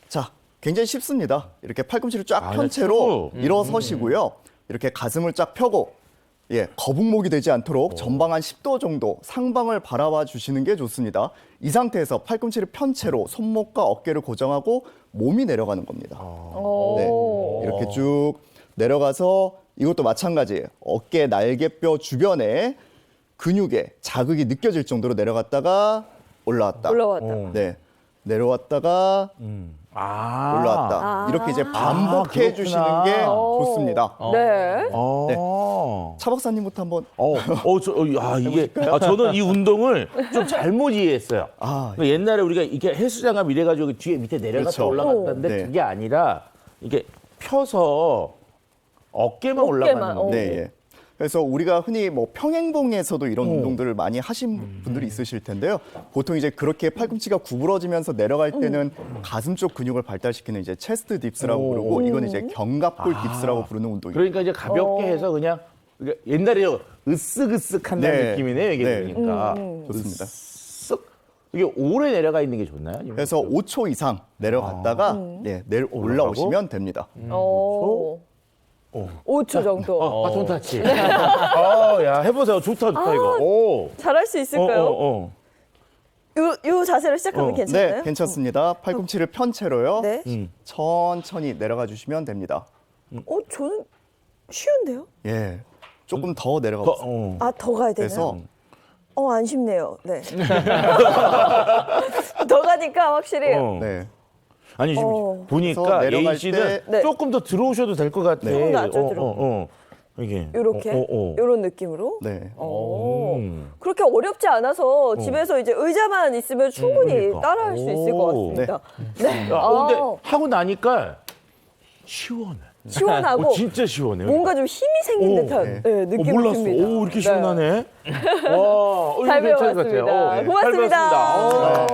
자, 굉장히 쉽습니다. 이렇게 팔꿈치를 쫙 편 채로 일어서시고요. 이렇게 가슴을 쫙 펴고 거북목이 되지 않도록 전방 한 10도 정도 상방을 바라봐 주시는 게 좋습니다. 이 상태에서 팔꿈치를 편 채로 손목과 어깨를 고정하고 몸이 내려가는 겁니다. 네, 이렇게 쭉 내려가서 이것도 마찬가지예요. 어깨 날개뼈 주변에 근육에 자극이 느껴질 정도로 내려갔다가 올라왔다. 네, 내려왔다가 올라왔다. 이렇게 이제 반복해 주시는 게 좋습니다. 네. 차 박사님부터 한번. 저는 이 운동을 좀 잘못 이해했어요. 그러니까 옛날에 우리가 이렇게 헬스장 가면 이래가지고 뒤에 밑에 내려갔다 그렇죠. 올라갔다는데 네. 그게 아니라 이게 펴서 어깨만 올라가는 거. 네, 예. 그래서 우리가 흔히 뭐 평행봉에서도 이런 운동들을 많이 하신 분들이 있으실 텐데요. 보통 이제 그렇게 팔꿈치가 구부러지면서 내려갈 때는 가슴 쪽 근육을 발달시키는 이제 체스트 딥스라고 부르고 이건 이제 견갑골 딥스라고 부르는 운동입니다. 그러니까 이제 가볍게 해서 그냥 옛날에 으쓱으쓱한다는 네. 느낌이네요. 이게 네. 그러니까 좋습니다. 쓱 이게 오래 내려가 있는 게 좋나요? 아니면 그래서 5초 이상 내려갔다가 올라오시면 됩니다. 5초 정도. 바톤 타치. 야 해보세요. 좋다 이거. 오. 잘할 수 있을까요? 요 자세로 시작하면 괜찮나요? 네, 괜찮습니다. 팔꿈치를 편 채로요. 네. 천천히 내려가 주시면 됩니다. 저는 쉬운데요? 예, 조금 더 내려가 보세요. 더 가야 되나요? 그래서 안 쉽네요. 네. 더 가니까 확실히 네. 아니 지금 보니까 그래서 내려갈 A 씨는 때- 조금 더 들어오셔도 될 것 같아. 조금 더 안쪽으로. 이게 이렇게 이런 느낌으로. 네. 그렇게 어렵지 않아서 집에서 이제 의자만 있으면 충분히 그러니까. 따라할 수 있을 것 같습니다. 네. 근데 하고 나니까 시원해. 시원하고 진짜 시원해. 뭔가 좀 힘이 생긴 듯한 느낌이 몰랐어. 듭니다. 오, 이렇게 네. 시원하네. 와, 잘 이거 괜찮은 것 배워봤습니다. 같아요. 고맙습니다.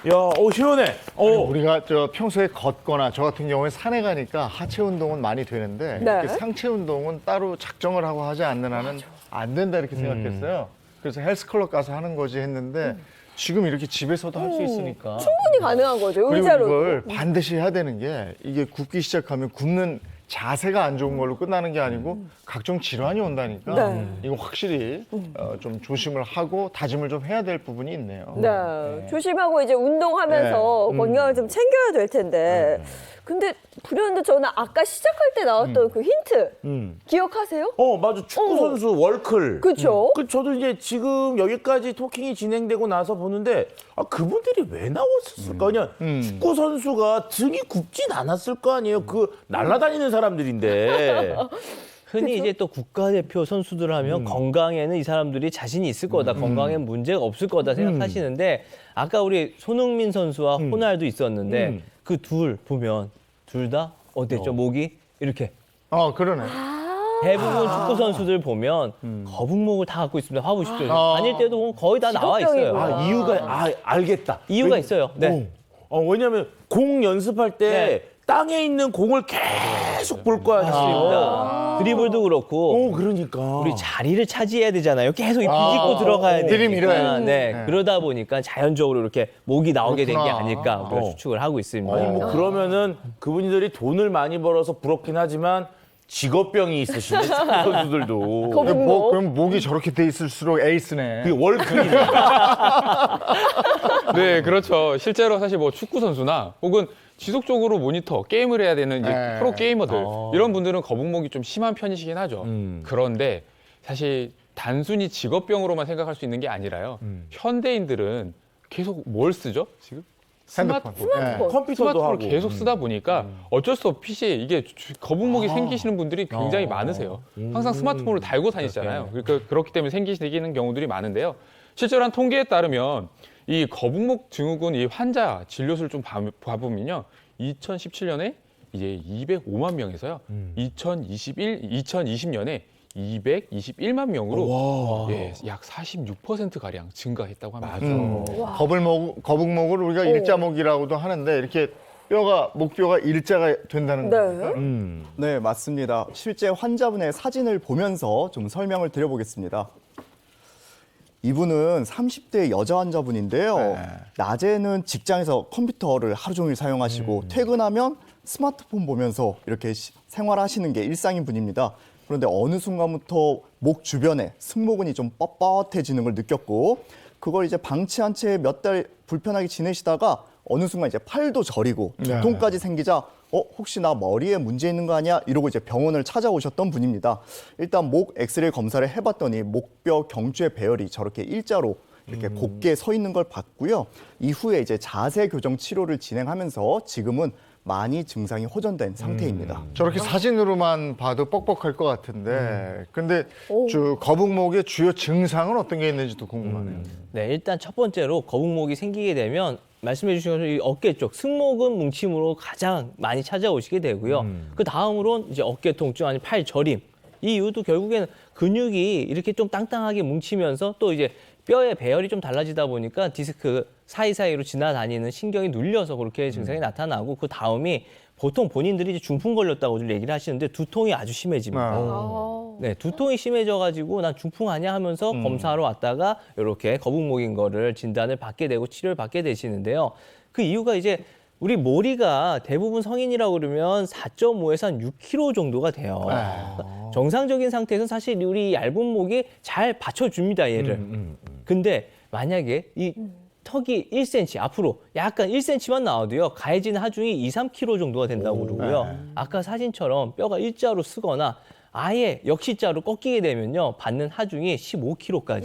야, 시원해. 우리가 저 평소에 걷거나 저 같은 경우에 산에 가니까 하체 운동은 많이 되는데 네. 이렇게 상체 운동은 따로 작정을 하고 하지 않는 한은 안 된다 이렇게 생각했어요. 그래서 헬스클럽 가서 하는 거지 했는데 지금 이렇게 집에서도 할 수 있으니까 충분히 가능한 거죠. 그리고 의자로. 이걸 반드시 해야 되는 게 이게 굽기 시작하면 굽는 자세가 안 좋은 걸로 끝나는 게 아니고 각종 질환이 온다니까 네. 이거 확실히 좀 조심을 하고 다짐을 좀 해야 될 부분이 있네요. 네. 조심하고 이제 운동하면서 건강을 좀 챙겨야 될 텐데. 근데 불현듯 저는 아까 시작할 때 나왔던 그 힌트 기억하세요? 맞아. 축구 선수 월클. 그쵸? 저도 이제 지금 여기까지 토킹이 진행되고 나서 보는데 그분들이 왜 나왔었을까? 그냥 축구 선수가 등이 굽진 않았을 거 아니에요. 그 날아다니는 사람들인데. 흔히 이제 또 국가대표 선수들 하면 건강에는 이 사람들이 자신이 있을 거다. 건강에 문제가 없을 거다 생각하시는데 아까 우리 손흥민 선수와 호날두 있었는데 그 둘 보면 둘 다 어땠죠? 목이 이렇게. 그러네. 대부분 축구 선수들 보면 거북목을 다 갖고 있습니다. 봐보십시오. 다닐 때도 보면 거의 다 나와 있어요. 이유가 알겠다. 이유가 있어요. 네. 왜냐면 공 연습할 때 네. 땅에 있는 공을 계속 볼 거 아니에요. 맞습니다. 드리블도 그렇고 그러니까. 우리 자리를 차지해야 되잖아요. 계속 비집고 들어가야 되니까. 들이밀어야 네. 그러다 보니까 자연적으로 이렇게 목이 나오게 된 게 그렇구나. 아닐까 우리가 추측을 하고 있습니다. 아니 뭐 그러면은 그분들이 돈을 많이 벌어서 부럽긴 하지만 직업병이 있으시네 축구 선수들도. 그럼 목이 저렇게 돼 있을수록 에이스네. 그 월클이네. 네, 그렇죠. 실제로 사실 뭐 축구 선수나 혹은 지속적으로 모니터, 게임을 해야 되는 이제 네. 프로 게이머들 이런 분들은 거북목이 좀 심한 편이시긴 하죠. 그런데 사실 단순히 직업병으로만 생각할 수 있는 게 아니라요. 현대인들은 계속 뭘 쓰죠? 지금? 핸드폰. 스마트폰. 컴퓨터도 스마트폰을 하고. 계속 쓰다 보니까 어쩔 수 없이 이게 거북목이 생기시는 분들이 굉장히 많으세요. 항상 스마트폰을 달고 다니시잖아요. 그러니까 그렇기 때문에 생기는 경우들이 많은데요. 실제로 한 통계에 따르면 이 거북목 증후군 이 환자 진료수를 좀 봐보면요. 2017년에 이제 205만 명에서요. 2020년에 221만 명으로 약 46% 가량 증가했다고 합니다. 거북목을 우리가 일자목이라고도 하는데 이렇게 목뼈가 일자가 된다는 거예요. 네, 맞습니다. 실제 환자분의 사진을 보면서 좀 설명을 드려보겠습니다. 이분은 30대 여자 환자분인데요. 낮에는 직장에서 컴퓨터를 하루 종일 사용하시고 퇴근하면 스마트폰 보면서 이렇게 생활하시는 게 일상인 분입니다. 그런데 어느 순간부터 목 주변에 승모근이 좀 뻣뻣해지는 걸 느꼈고 그걸 이제 방치한 채 몇 달 불편하게 지내시다가 어느 순간 이제 팔도 저리고 두통까지 생기자 혹시 나 머리에 문제 있는 거 아니야? 이러고 이제 병원을 찾아오셨던 분입니다. 일단 목 엑스레이 검사를 해봤더니 목뼈 경추의 배열이 저렇게 일자로 이렇게 곱게 서 있는 걸 봤고요. 이후에 이제 자세 교정 치료를 진행하면서 지금은 많이 증상이 호전된 상태입니다. 저렇게 사진으로만 봐도 뻑뻑할 것 같은데 근데 거북목의 주요 증상은 어떤 게 있는지도 궁금하네요. 네, 일단 첫 번째로 거북목이 생기게 되면 말씀해 주신 것처럼 이 어깨 쪽 승모근 뭉침으로 가장 많이 찾아오시게 되고요. 그 다음으로는 이제 어깨 통증 아니면 팔 저림. 이 이유도 결국에는 근육이 이렇게 좀 땅땅하게 뭉치면서 또 이제 뼈의 배열이 좀 달라지다 보니까 디스크 사이사이로 지나다니는 신경이 눌려서 그렇게 증상이 나타나고 그 다음이 보통 본인들이 이제 중풍 걸렸다고 좀 얘기를 하시는데 두통이 아주 심해집니다. 네, 두통이 심해져가지고 난 중풍 아니야 하면서 검사하러 왔다가 이렇게 거북목인 거를 진단을 받게 되고 치료를 받게 되시는데요. 그 이유가 이제 우리 머리가 대부분 성인이라고 그러면 4.5에서 한 6kg 정도가 돼요. 그러니까 정상적인 상태에서는 사실 우리 얇은 목이 잘 받쳐줍니다, 얘를. 근데 만약에 이 턱이 1cm 앞으로 약간 1cm만 나와도요 가해진 하중이 2, 3kg 정도가 된다고 그러고요. 아까 사진처럼 뼈가 일자로 쓰거나 아예 역시자로 꺾이게 되면요 받는 하중이 15kg까지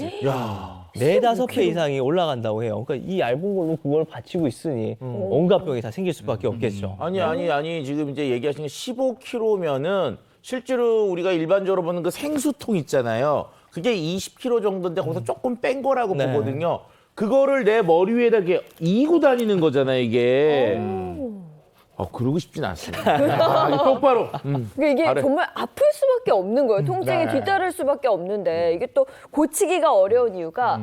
네, 5배 이상이 올라간다고 해요. 그러니까 이 얇은 걸로 그걸 받치고 있으니 온갖 병이 다 생길 수밖에 없겠죠. 아니 지금 이제 얘기하시는 게 15kg면은 실제로 우리가 일반적으로 보는 그 생수통 있잖아요. 그게 20kg 정도인데 거기서 조금 뺀 거라고 네. 보거든요. 그거를 내 머리 위에다 이렇게 이고 다니는 거잖아요, 이게. 그러고 싶진 않습니다. 똑바로. 그러니까 이게 잘해. 정말 아플 수밖에 없는 거예요. 통증이 네. 뒤따를 수밖에 없는데 이게 또 고치기가 어려운 이유가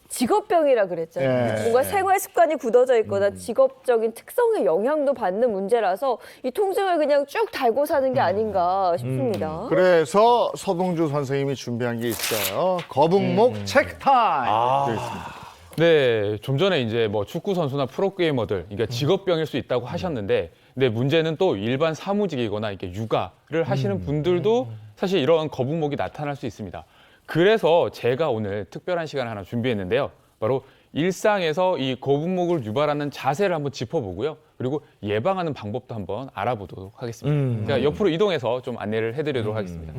직업병이라 그랬잖아요. 네. 뭔가 생활 습관이 굳어져 있거나 직업적인 특성의 영향도 받는 문제라서 이 통증을 그냥 쭉 달고 사는 게 아닌가 싶습니다. 그래서 서동주 선생님이 준비한 게 있어요. 거북목 체크 타임. 되어 있습니다. 네, 좀 전에 이제 뭐 축구 선수나 프로게이머들, 그러니까 직업병일 수 있다고 하셨는데, 근데 문제는 또 일반 사무직이거나 이렇게 육아를 하시는 분들도 사실 이런 거북목이 나타날 수 있습니다. 그래서 제가 오늘 특별한 시간을 하나 준비했는데요. 바로 일상에서 이 거북목을 유발하는 자세를 한번 짚어보고요. 그리고 예방하는 방법도 한번 알아보도록 하겠습니다. 그러니까 옆으로 이동해서 좀 안내를 해드리도록 하겠습니다.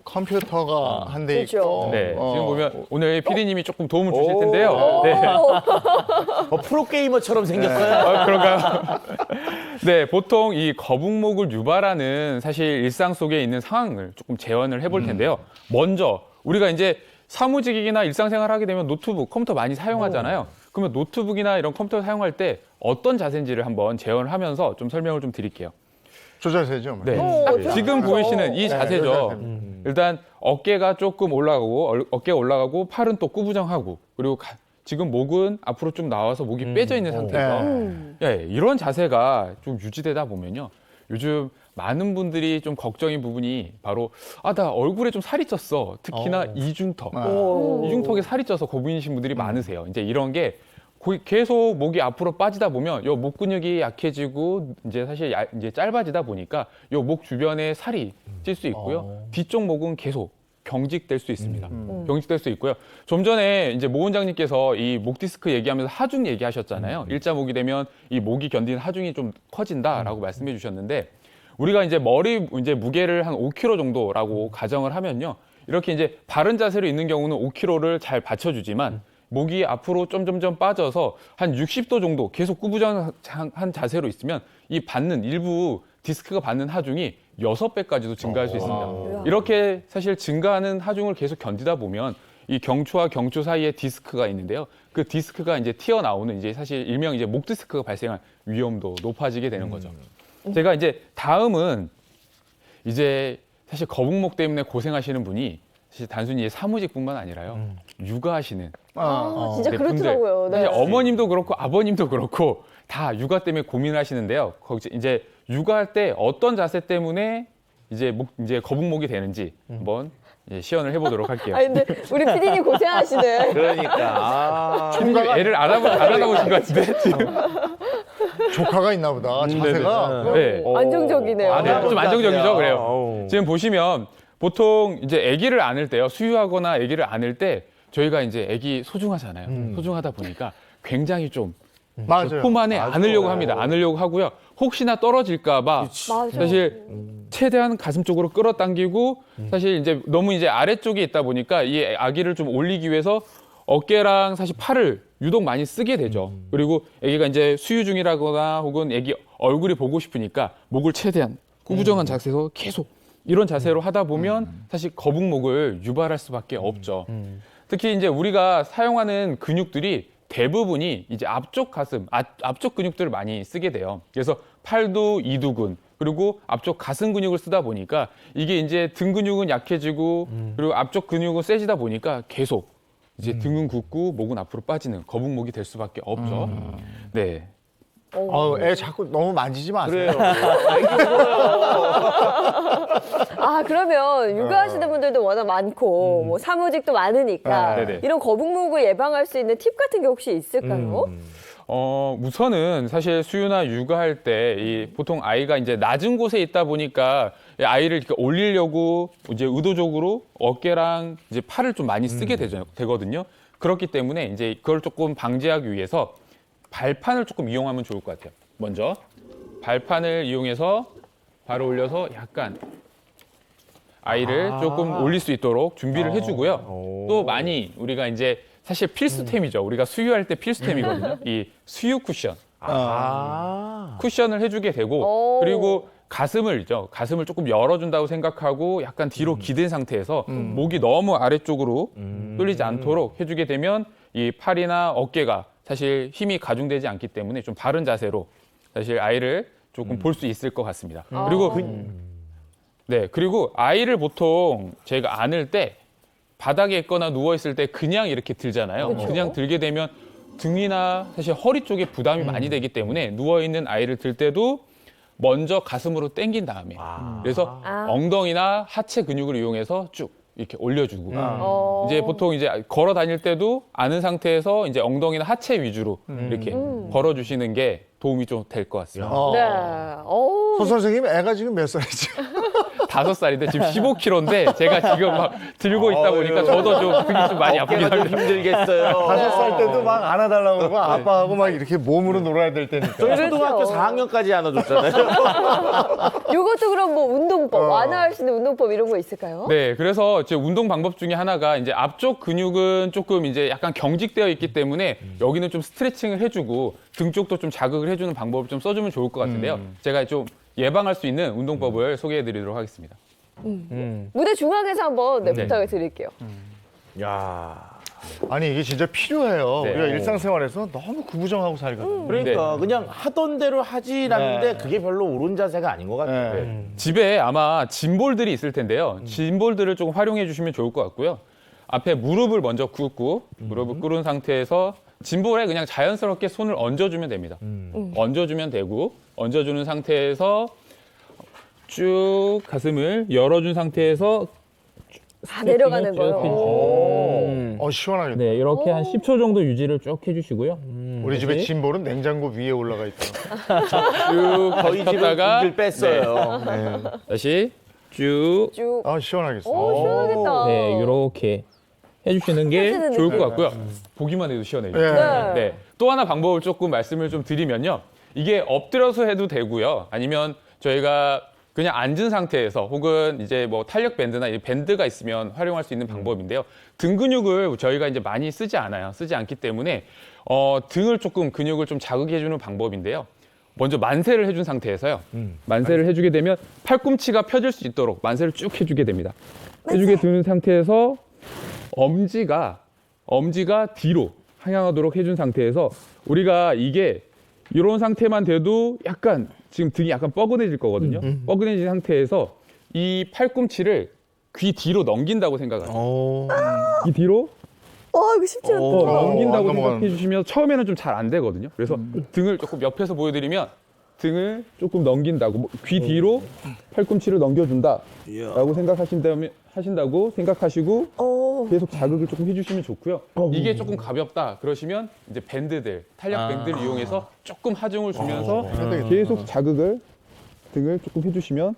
컴퓨터가 한 대 그렇죠. 있고. 네, 지금 보면 오늘 PD님이 조금 도움을 주실 텐데요. 네. 프로게이머처럼 생겼어요. 그런가요? 네, 보통 이 거북목을 유발하는 사실 일상 속에 있는 상황을 조금 재현을 해볼 텐데요. 먼저 우리가 이제 사무직이나 일상생활 하게 되면 노트북, 컴퓨터 많이 사용하잖아요. 그러면 노트북이나 이런 컴퓨터 사용할 때 어떤 자세인지를 한번 재현을 하면서 좀 설명을 좀 드릴게요. 저 자세죠. 네, 오, 딱 지금 보이시는 이 자세죠. 일단 어깨가 조금 올라가고 어깨가 올라가고 팔은 또 꾸부정하고 그리고 지금 목은 앞으로 좀 나와서 목이 빼져 있는 상태죠. 예, 이런 자세가 좀 유지되다 보면요. 요즘 많은 분들이 좀 걱정인 부분이 바로 나 얼굴에 좀 살이 쪘어. 특히나 이중턱. 이중턱에 살이 쪄서 고민이신 분들이 많으세요. 이제 이런 게 계속 목이 앞으로 빠지다 보면 요 목 근육이 약해지고 이제 사실 이제 짧아지다 보니까 요 목 주변에 살이 찔 수 있고요. 뒤쪽 목은 계속 경직될 수 있습니다. 경직될 수 있고요. 좀 전에 이제 모 원장님께서 이 목 디스크 얘기하면서 하중 얘기하셨잖아요. 일자목이 되면 이 목이 견디는 하중이 좀 커진다라고 말씀해 주셨는데 우리가 이제 머리 이제 무게를 한 5kg 정도라고 가정을 하면요. 이렇게 이제 바른 자세로 있는 경우는 5kg를 잘 받쳐주지만 목이 앞으로 점점점 빠져서 한 60도 정도 계속 꾸부정한 자세로 있으면 이 받는 일부 디스크가 받는 하중이 6배까지도 증가할 수 있습니다. 이렇게 사실 증가하는 하중을 계속 견디다 보면 이 경추와 경추 사이에 디스크가 있는데요. 그 디스크가 이제 튀어나오는 이제 사실 일명 이제 목 디스크가 발생할 위험도 높아지게 되는 거죠. 제가 이제 다음은 이제 사실 거북목 때문에 고생하시는 분이 사실 단순히 사무직뿐만 아니라요. 육아하시는 진짜 네, 그렇더라고요. 분들. 사실 어머님도 그렇고 아버님도 그렇고 다 육아 때문에 고민을 하시는데요. 거기 이제 육아할 때 어떤 자세 때문에 이제 거북목이 되는지 한번 시연을 해보도록 할게요. 아니, 근데 우리 PD님 고생하시네. 그러니까. PD님 애를 알아보신 것 같은데 지금. 조카가 있나 보다. 자세가. 네. 안정적이네요. 네, 좀 안정적이죠, 그래요. 어우. 지금 보시면 보통 이제 아기를 안을 때요, 수유하거나 아기를 안을 때 저희가 이제 아기 소중하잖아요. 소중하다 보니까 굉장히 좀 맞아요. 품 안에 안으려고 합니다. 안으려고 하고요. 혹시나 떨어질까봐 맞아. 사실 최대한 가슴 쪽으로 끌어당기고 사실 이제 너무 이제 아래쪽에 있다 보니까 이 아기를 좀 올리기 위해서 어깨랑 사실 팔을 유독 많이 쓰게 되죠. 그리고 아기가 이제 수유 중이라거나 혹은 아기 얼굴이 보고 싶으니까 목을 최대한 꾸부정한 자세에서 계속 이런 자세로 하다 보면 사실 거북목을 유발할 수밖에 없죠. 특히 이제 우리가 사용하는 근육들이 대부분이 이제 앞쪽 가슴, 앞쪽 근육들을 많이 쓰게 돼요. 그래서 팔도 이두근, 그리고 앞쪽 가슴 근육을 쓰다 보니까 이게 이제 등 근육은 약해지고 그리고 앞쪽 근육은 세지다 보니까 계속 이제 등은 굳고 목은 앞으로 빠지는 거북목이 될 수밖에 없죠. 네. 애 자꾸 너무 만지지 마세요. 그러면 육아하시는 분들도 워낙 많고 뭐 사무직도 많으니까 네네. 이런 거북목을 예방할 수 있는 팁 같은 게 혹시 있을까요? 우선은 사실 수유나 육아할 때 보통 아이가 이제 낮은 곳에 있다 보니까 이 아이를 이렇게 올리려고 이제 의도적으로 어깨랑 이제 팔을 좀 많이 쓰게 되거든요. 그렇기 때문에 이제 그걸 조금 방지하기 위해서 발판을 조금 이용하면 좋을 것 같아요. 먼저 발판을 이용해서 발을 올려서 약간 아이를 조금 올릴 수 있도록 준비를 해주고요. 또 많이 우리가 이제 사실 필수템이죠. 우리가 수유할 때 필수템이거든요. 이 수유 쿠션. 쿠션을 해주게 되고 그리고 가슴을 조금 열어준다고 생각하고 약간 뒤로 기댄 상태에서 목이 너무 아래쪽으로 뚫리지 않도록 해주게 되면 이 팔이나 어깨가 사실 힘이 가중되지 않기 때문에 좀 바른 자세로 사실 아이를 조금 볼 수 있을 것 같습니다. 그리고 아이를 보통 제가 안을 때 바닥에 있거나 누워 있을 때 그냥 이렇게 들잖아요. 그냥 들게 되면 등이나 사실 허리 쪽에 부담이 많이 되기 때문에 누워 있는 아이를 들 때도 먼저 가슴으로 당긴 다음에 그래서 엉덩이나 하체 근육을 이용해서 쭉 이렇게 올려주고 이제 보통 이제 걸어 다닐 때도 아는 상태에서 이제 엉덩이나 하체 위주로 이렇게 걸어주시는 게 도움이 좀 될 것 같습니다. 네. 서 선생님 애가 지금 몇 살이죠? 5살인데 지금 15kg인데 제가 지금 막 들고 있다 보니까 저도 좀 등이 좀 많이 아프긴 어깨가 좀 합니다. 힘들겠어요. 5살 때도 막 안아달라고 하고 아빠하고 막 이렇게 몸으로 놀아야 될 때니까. 저희 초등학교 4학년까지 안아줬잖아요. 요것도 그럼 뭐 운동법, 완화할 수 있는 운동법 이런 거 있을까요? 네, 그래서 이제 운동 방법 중에 하나가 이제 앞쪽 근육은 조금 이제 약간 경직되어 있기 때문에 여기는 좀 스트레칭을 해주고 등 쪽도 좀 자극을 해주는 방법을 좀 써주면 좋을 것 같은데요. 제가 좀 예방할 수 있는 운동법을 소개해드리도록 하겠습니다. 무대 중앙에서 한번 부탁을 드릴게요. 야, 아니 이게 진짜 필요해요. 네. 우리가 일상생활에서 너무 구부정하고 살거든요. 그러니까 그냥 하던 대로 하지라는데 네. 그게 별로 옳은 자세가 아닌 것 같아요. 네. 집에 아마 짐볼들이 있을 텐데요. 짐볼들을 조금 활용해 주시면 좋을 것 같고요. 앞에 무릎을 먼저 꿇고 무릎을 꿇은 상태에서 짐볼에 그냥 자연스럽게 손을 얹어주면 됩니다. 얹어주면 되고 얹어주는 상태에서 쭉 가슴을 열어준 상태에서 내려가는 거요. 시원하겠다. 네, 이렇게 한 10초 정도 유지를 쭉 해주시고요. 우리 집에 짐볼은 냉장고 위에 올라가 있다. 쭉 저희 집은 걷다가 길 뺐어요. 다시 쭉 쭉. 시원하겠어. 시원하겠다. 네, 이렇게 해주시는 게 해주는 좋을 것 느낌. 같고요. 보기만 해도 시원해요. 네. 네. 또 하나 방법을 조금 말씀을 좀 드리면요. 이게 엎드려서 해도 되고요. 아니면 저희가 그냥 앉은 상태에서 혹은 이제 뭐 탄력 밴드나 이 밴드가 있으면 활용할 수 있는 방법인데요. 등 근육을 저희가 이제 많이 쓰지 않아요. 쓰지 않기 때문에 등을 조금 근육을 좀 자극해주는 방법인데요. 먼저 만세를 해준 상태에서요. 만세를 해주게 되면 팔꿈치가 펴질 수 있도록 만세를 쭉 해주게 됩니다. 해주게 되는 상태에서 엄지가 뒤로 향하도록 해준 상태에서 우리가 이게 이런 상태만 돼도 약간 지금 등이 약간 뻐근해질 거거든요. 뻐근해진 상태에서 이 팔꿈치를 귀 뒤로 넘긴다고 생각하세요. 귀 뒤로 이거 쉽지 않다. 넘긴다고 안 넘어가는데. 생각해 주시면 처음에는 좀 잘 안 되거든요. 그래서 등을 조금 옆에서 보여드리면 등을 조금 넘긴다고 귀 뒤로 팔꿈치를 넘겨준다라고 하신다고 생각하시고 계속 자극을 조금 해주시면 좋고요. 이게 조금 가볍다 그러시면 이제 밴드들 탄력 밴드를 이용해서 조금 하중을 주면서 계속 자극을 등을 조금 해주시면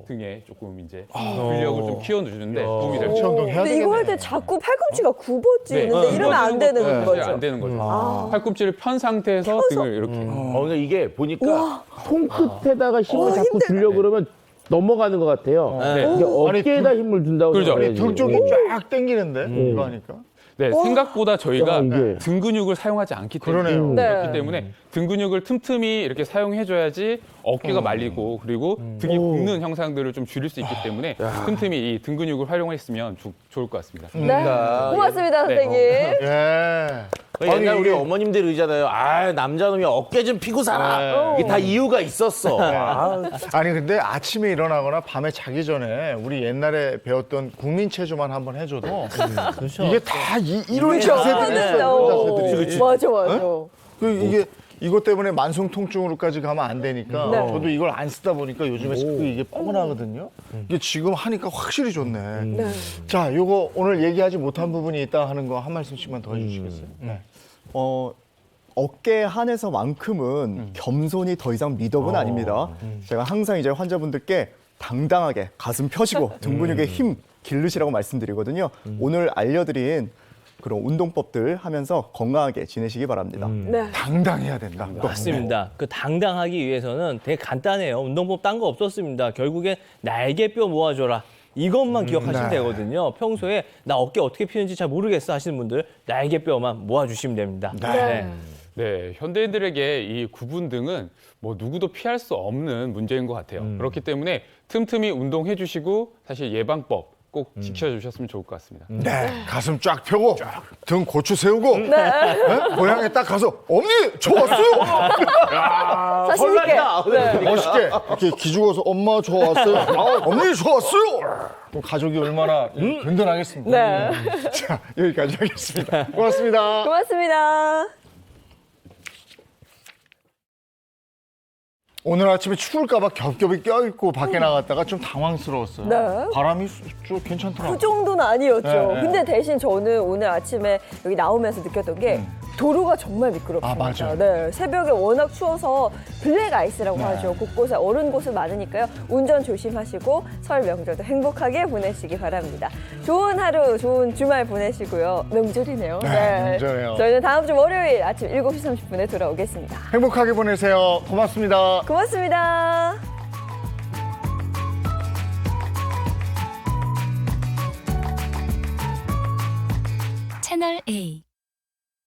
등에 조금 이제 근력을 좀 키워주는데 도움이 될 하체 운동 해야 근데 이거 할 때 되겠네. 자꾸 팔꿈치가 굽어지는데 이러면 안 되는 거죠. 안 되는 거죠. 팔꿈치를 편 상태에서 등을 이렇게 그러니까 이게 보니까 손끝에다가 힘을 자꾸 주려고 그러면 넘어가는 것 같아요. 네. 이게 어깨에다 힘을 준다고 그렇죠. 생각해야지. 등 쪽이 쫙 당기는데 이거 하니까. 네, 생각보다 저희가 야, 이게. 등 근육을 사용하지 않기 때문에 그러네요. 그렇기 네. 때문에 등 근육을 틈틈이 이렇게 사용해줘야지 어깨가 말리고 그리고 등이 붓는 현상들을 좀 줄일 수 있기 때문에 틈틈이 이 등 근육을 활용했으면 좋을 것 같습니다. 네. 고맙습니다, 선생님. 예. 옛날 아니, 우리 이게- 어머님들 의잖아요. 남자놈이 어깨 좀 피고 살아. 이게 다 이유가 있었어. 아니 근데 아침에 일어나거나 밤에 자기 전에 우리 옛날에 배웠던 국민체조만 한번 해줘도 이게 다 이런 자세들이 있어요. 이런 자세들이. 맞아. 이게 이것 때문에 만성 통증으로까지 가면 안 되니까 네. 저도 이걸 안 쓰다 보니까 요즘에 자꾸 이게 뻐근하거든요. 이게 지금 하니까 확실히 좋네. 네. 자, 요거 오늘 얘기하지 못한 부분이 있다 하는 거 한 말씀씩만 더 해주시겠어요? 네. 어깨에 한해서만큼은 겸손이 더 이상 미덕은 아닙니다. 제가 항상 이제 환자분들께 당당하게 가슴 펴시고 등 근육에 힘 기르시라고 말씀드리거든요. 오늘 알려드린 그런 운동법들 하면서 건강하게 지내시기 바랍니다. 네. 당당해야 된다. 맞습니다. 그 당당하기 위해서는 되게 간단해요. 운동법 딴 거 없었습니다. 결국엔 날개뼈 모아줘라. 이것만 기억하시면 네. 되거든요. 평소에 나 어깨 어떻게 피는지 잘 모르겠어 하시는 분들 날개뼈만 모아주시면 됩니다. 네, 현대인들에게 이 구분 등은 뭐 누구도 피할 수 없는 문제인 것 같아요. 그렇기 때문에 틈틈이 운동해 주시고 사실 예방법 꼭 지켜주셨으면 좋을 것 같습니다. 네, 가슴 쫙 펴고 등 고추 세우고 네? 고향에 딱 가서 어머니 저 왔어요. 자신 있게. 네. 멋있게 이렇게 기죽어서 엄마 저 왔어요. 어머니 저 왔어요. 그럼 가족이 얼마나 든든하겠습니까. 네. 자, 여기까지 하겠습니다. 고맙습니다. 고맙습니다. 오늘 아침에 추울까봐 겹겹이 껴입고 밖에 나갔다가 좀 당황스러웠어요. 네. 바람이 좀 괜찮더라고요. 그 정도는 아니었죠. 네. 근데 대신 저는 오늘 아침에 여기 나오면서 느꼈던 게 도로가 정말 미끄럽습니다. 아, 맞아요. 네, 새벽에 워낙 추워서 블랙 아이스라고 하죠. 곳곳에 얼은 곳은 많으니까요. 운전 조심하시고 설 명절도 행복하게 보내시기 바랍니다. 좋은 하루, 좋은 주말 보내시고요. 명절이네요. 네, 명절이에요. 저희는 다음 주 월요일 아침 7시 30분에 돌아오겠습니다. 행복하게 보내세요. 고맙습니다. 고맙습니다. 채널 A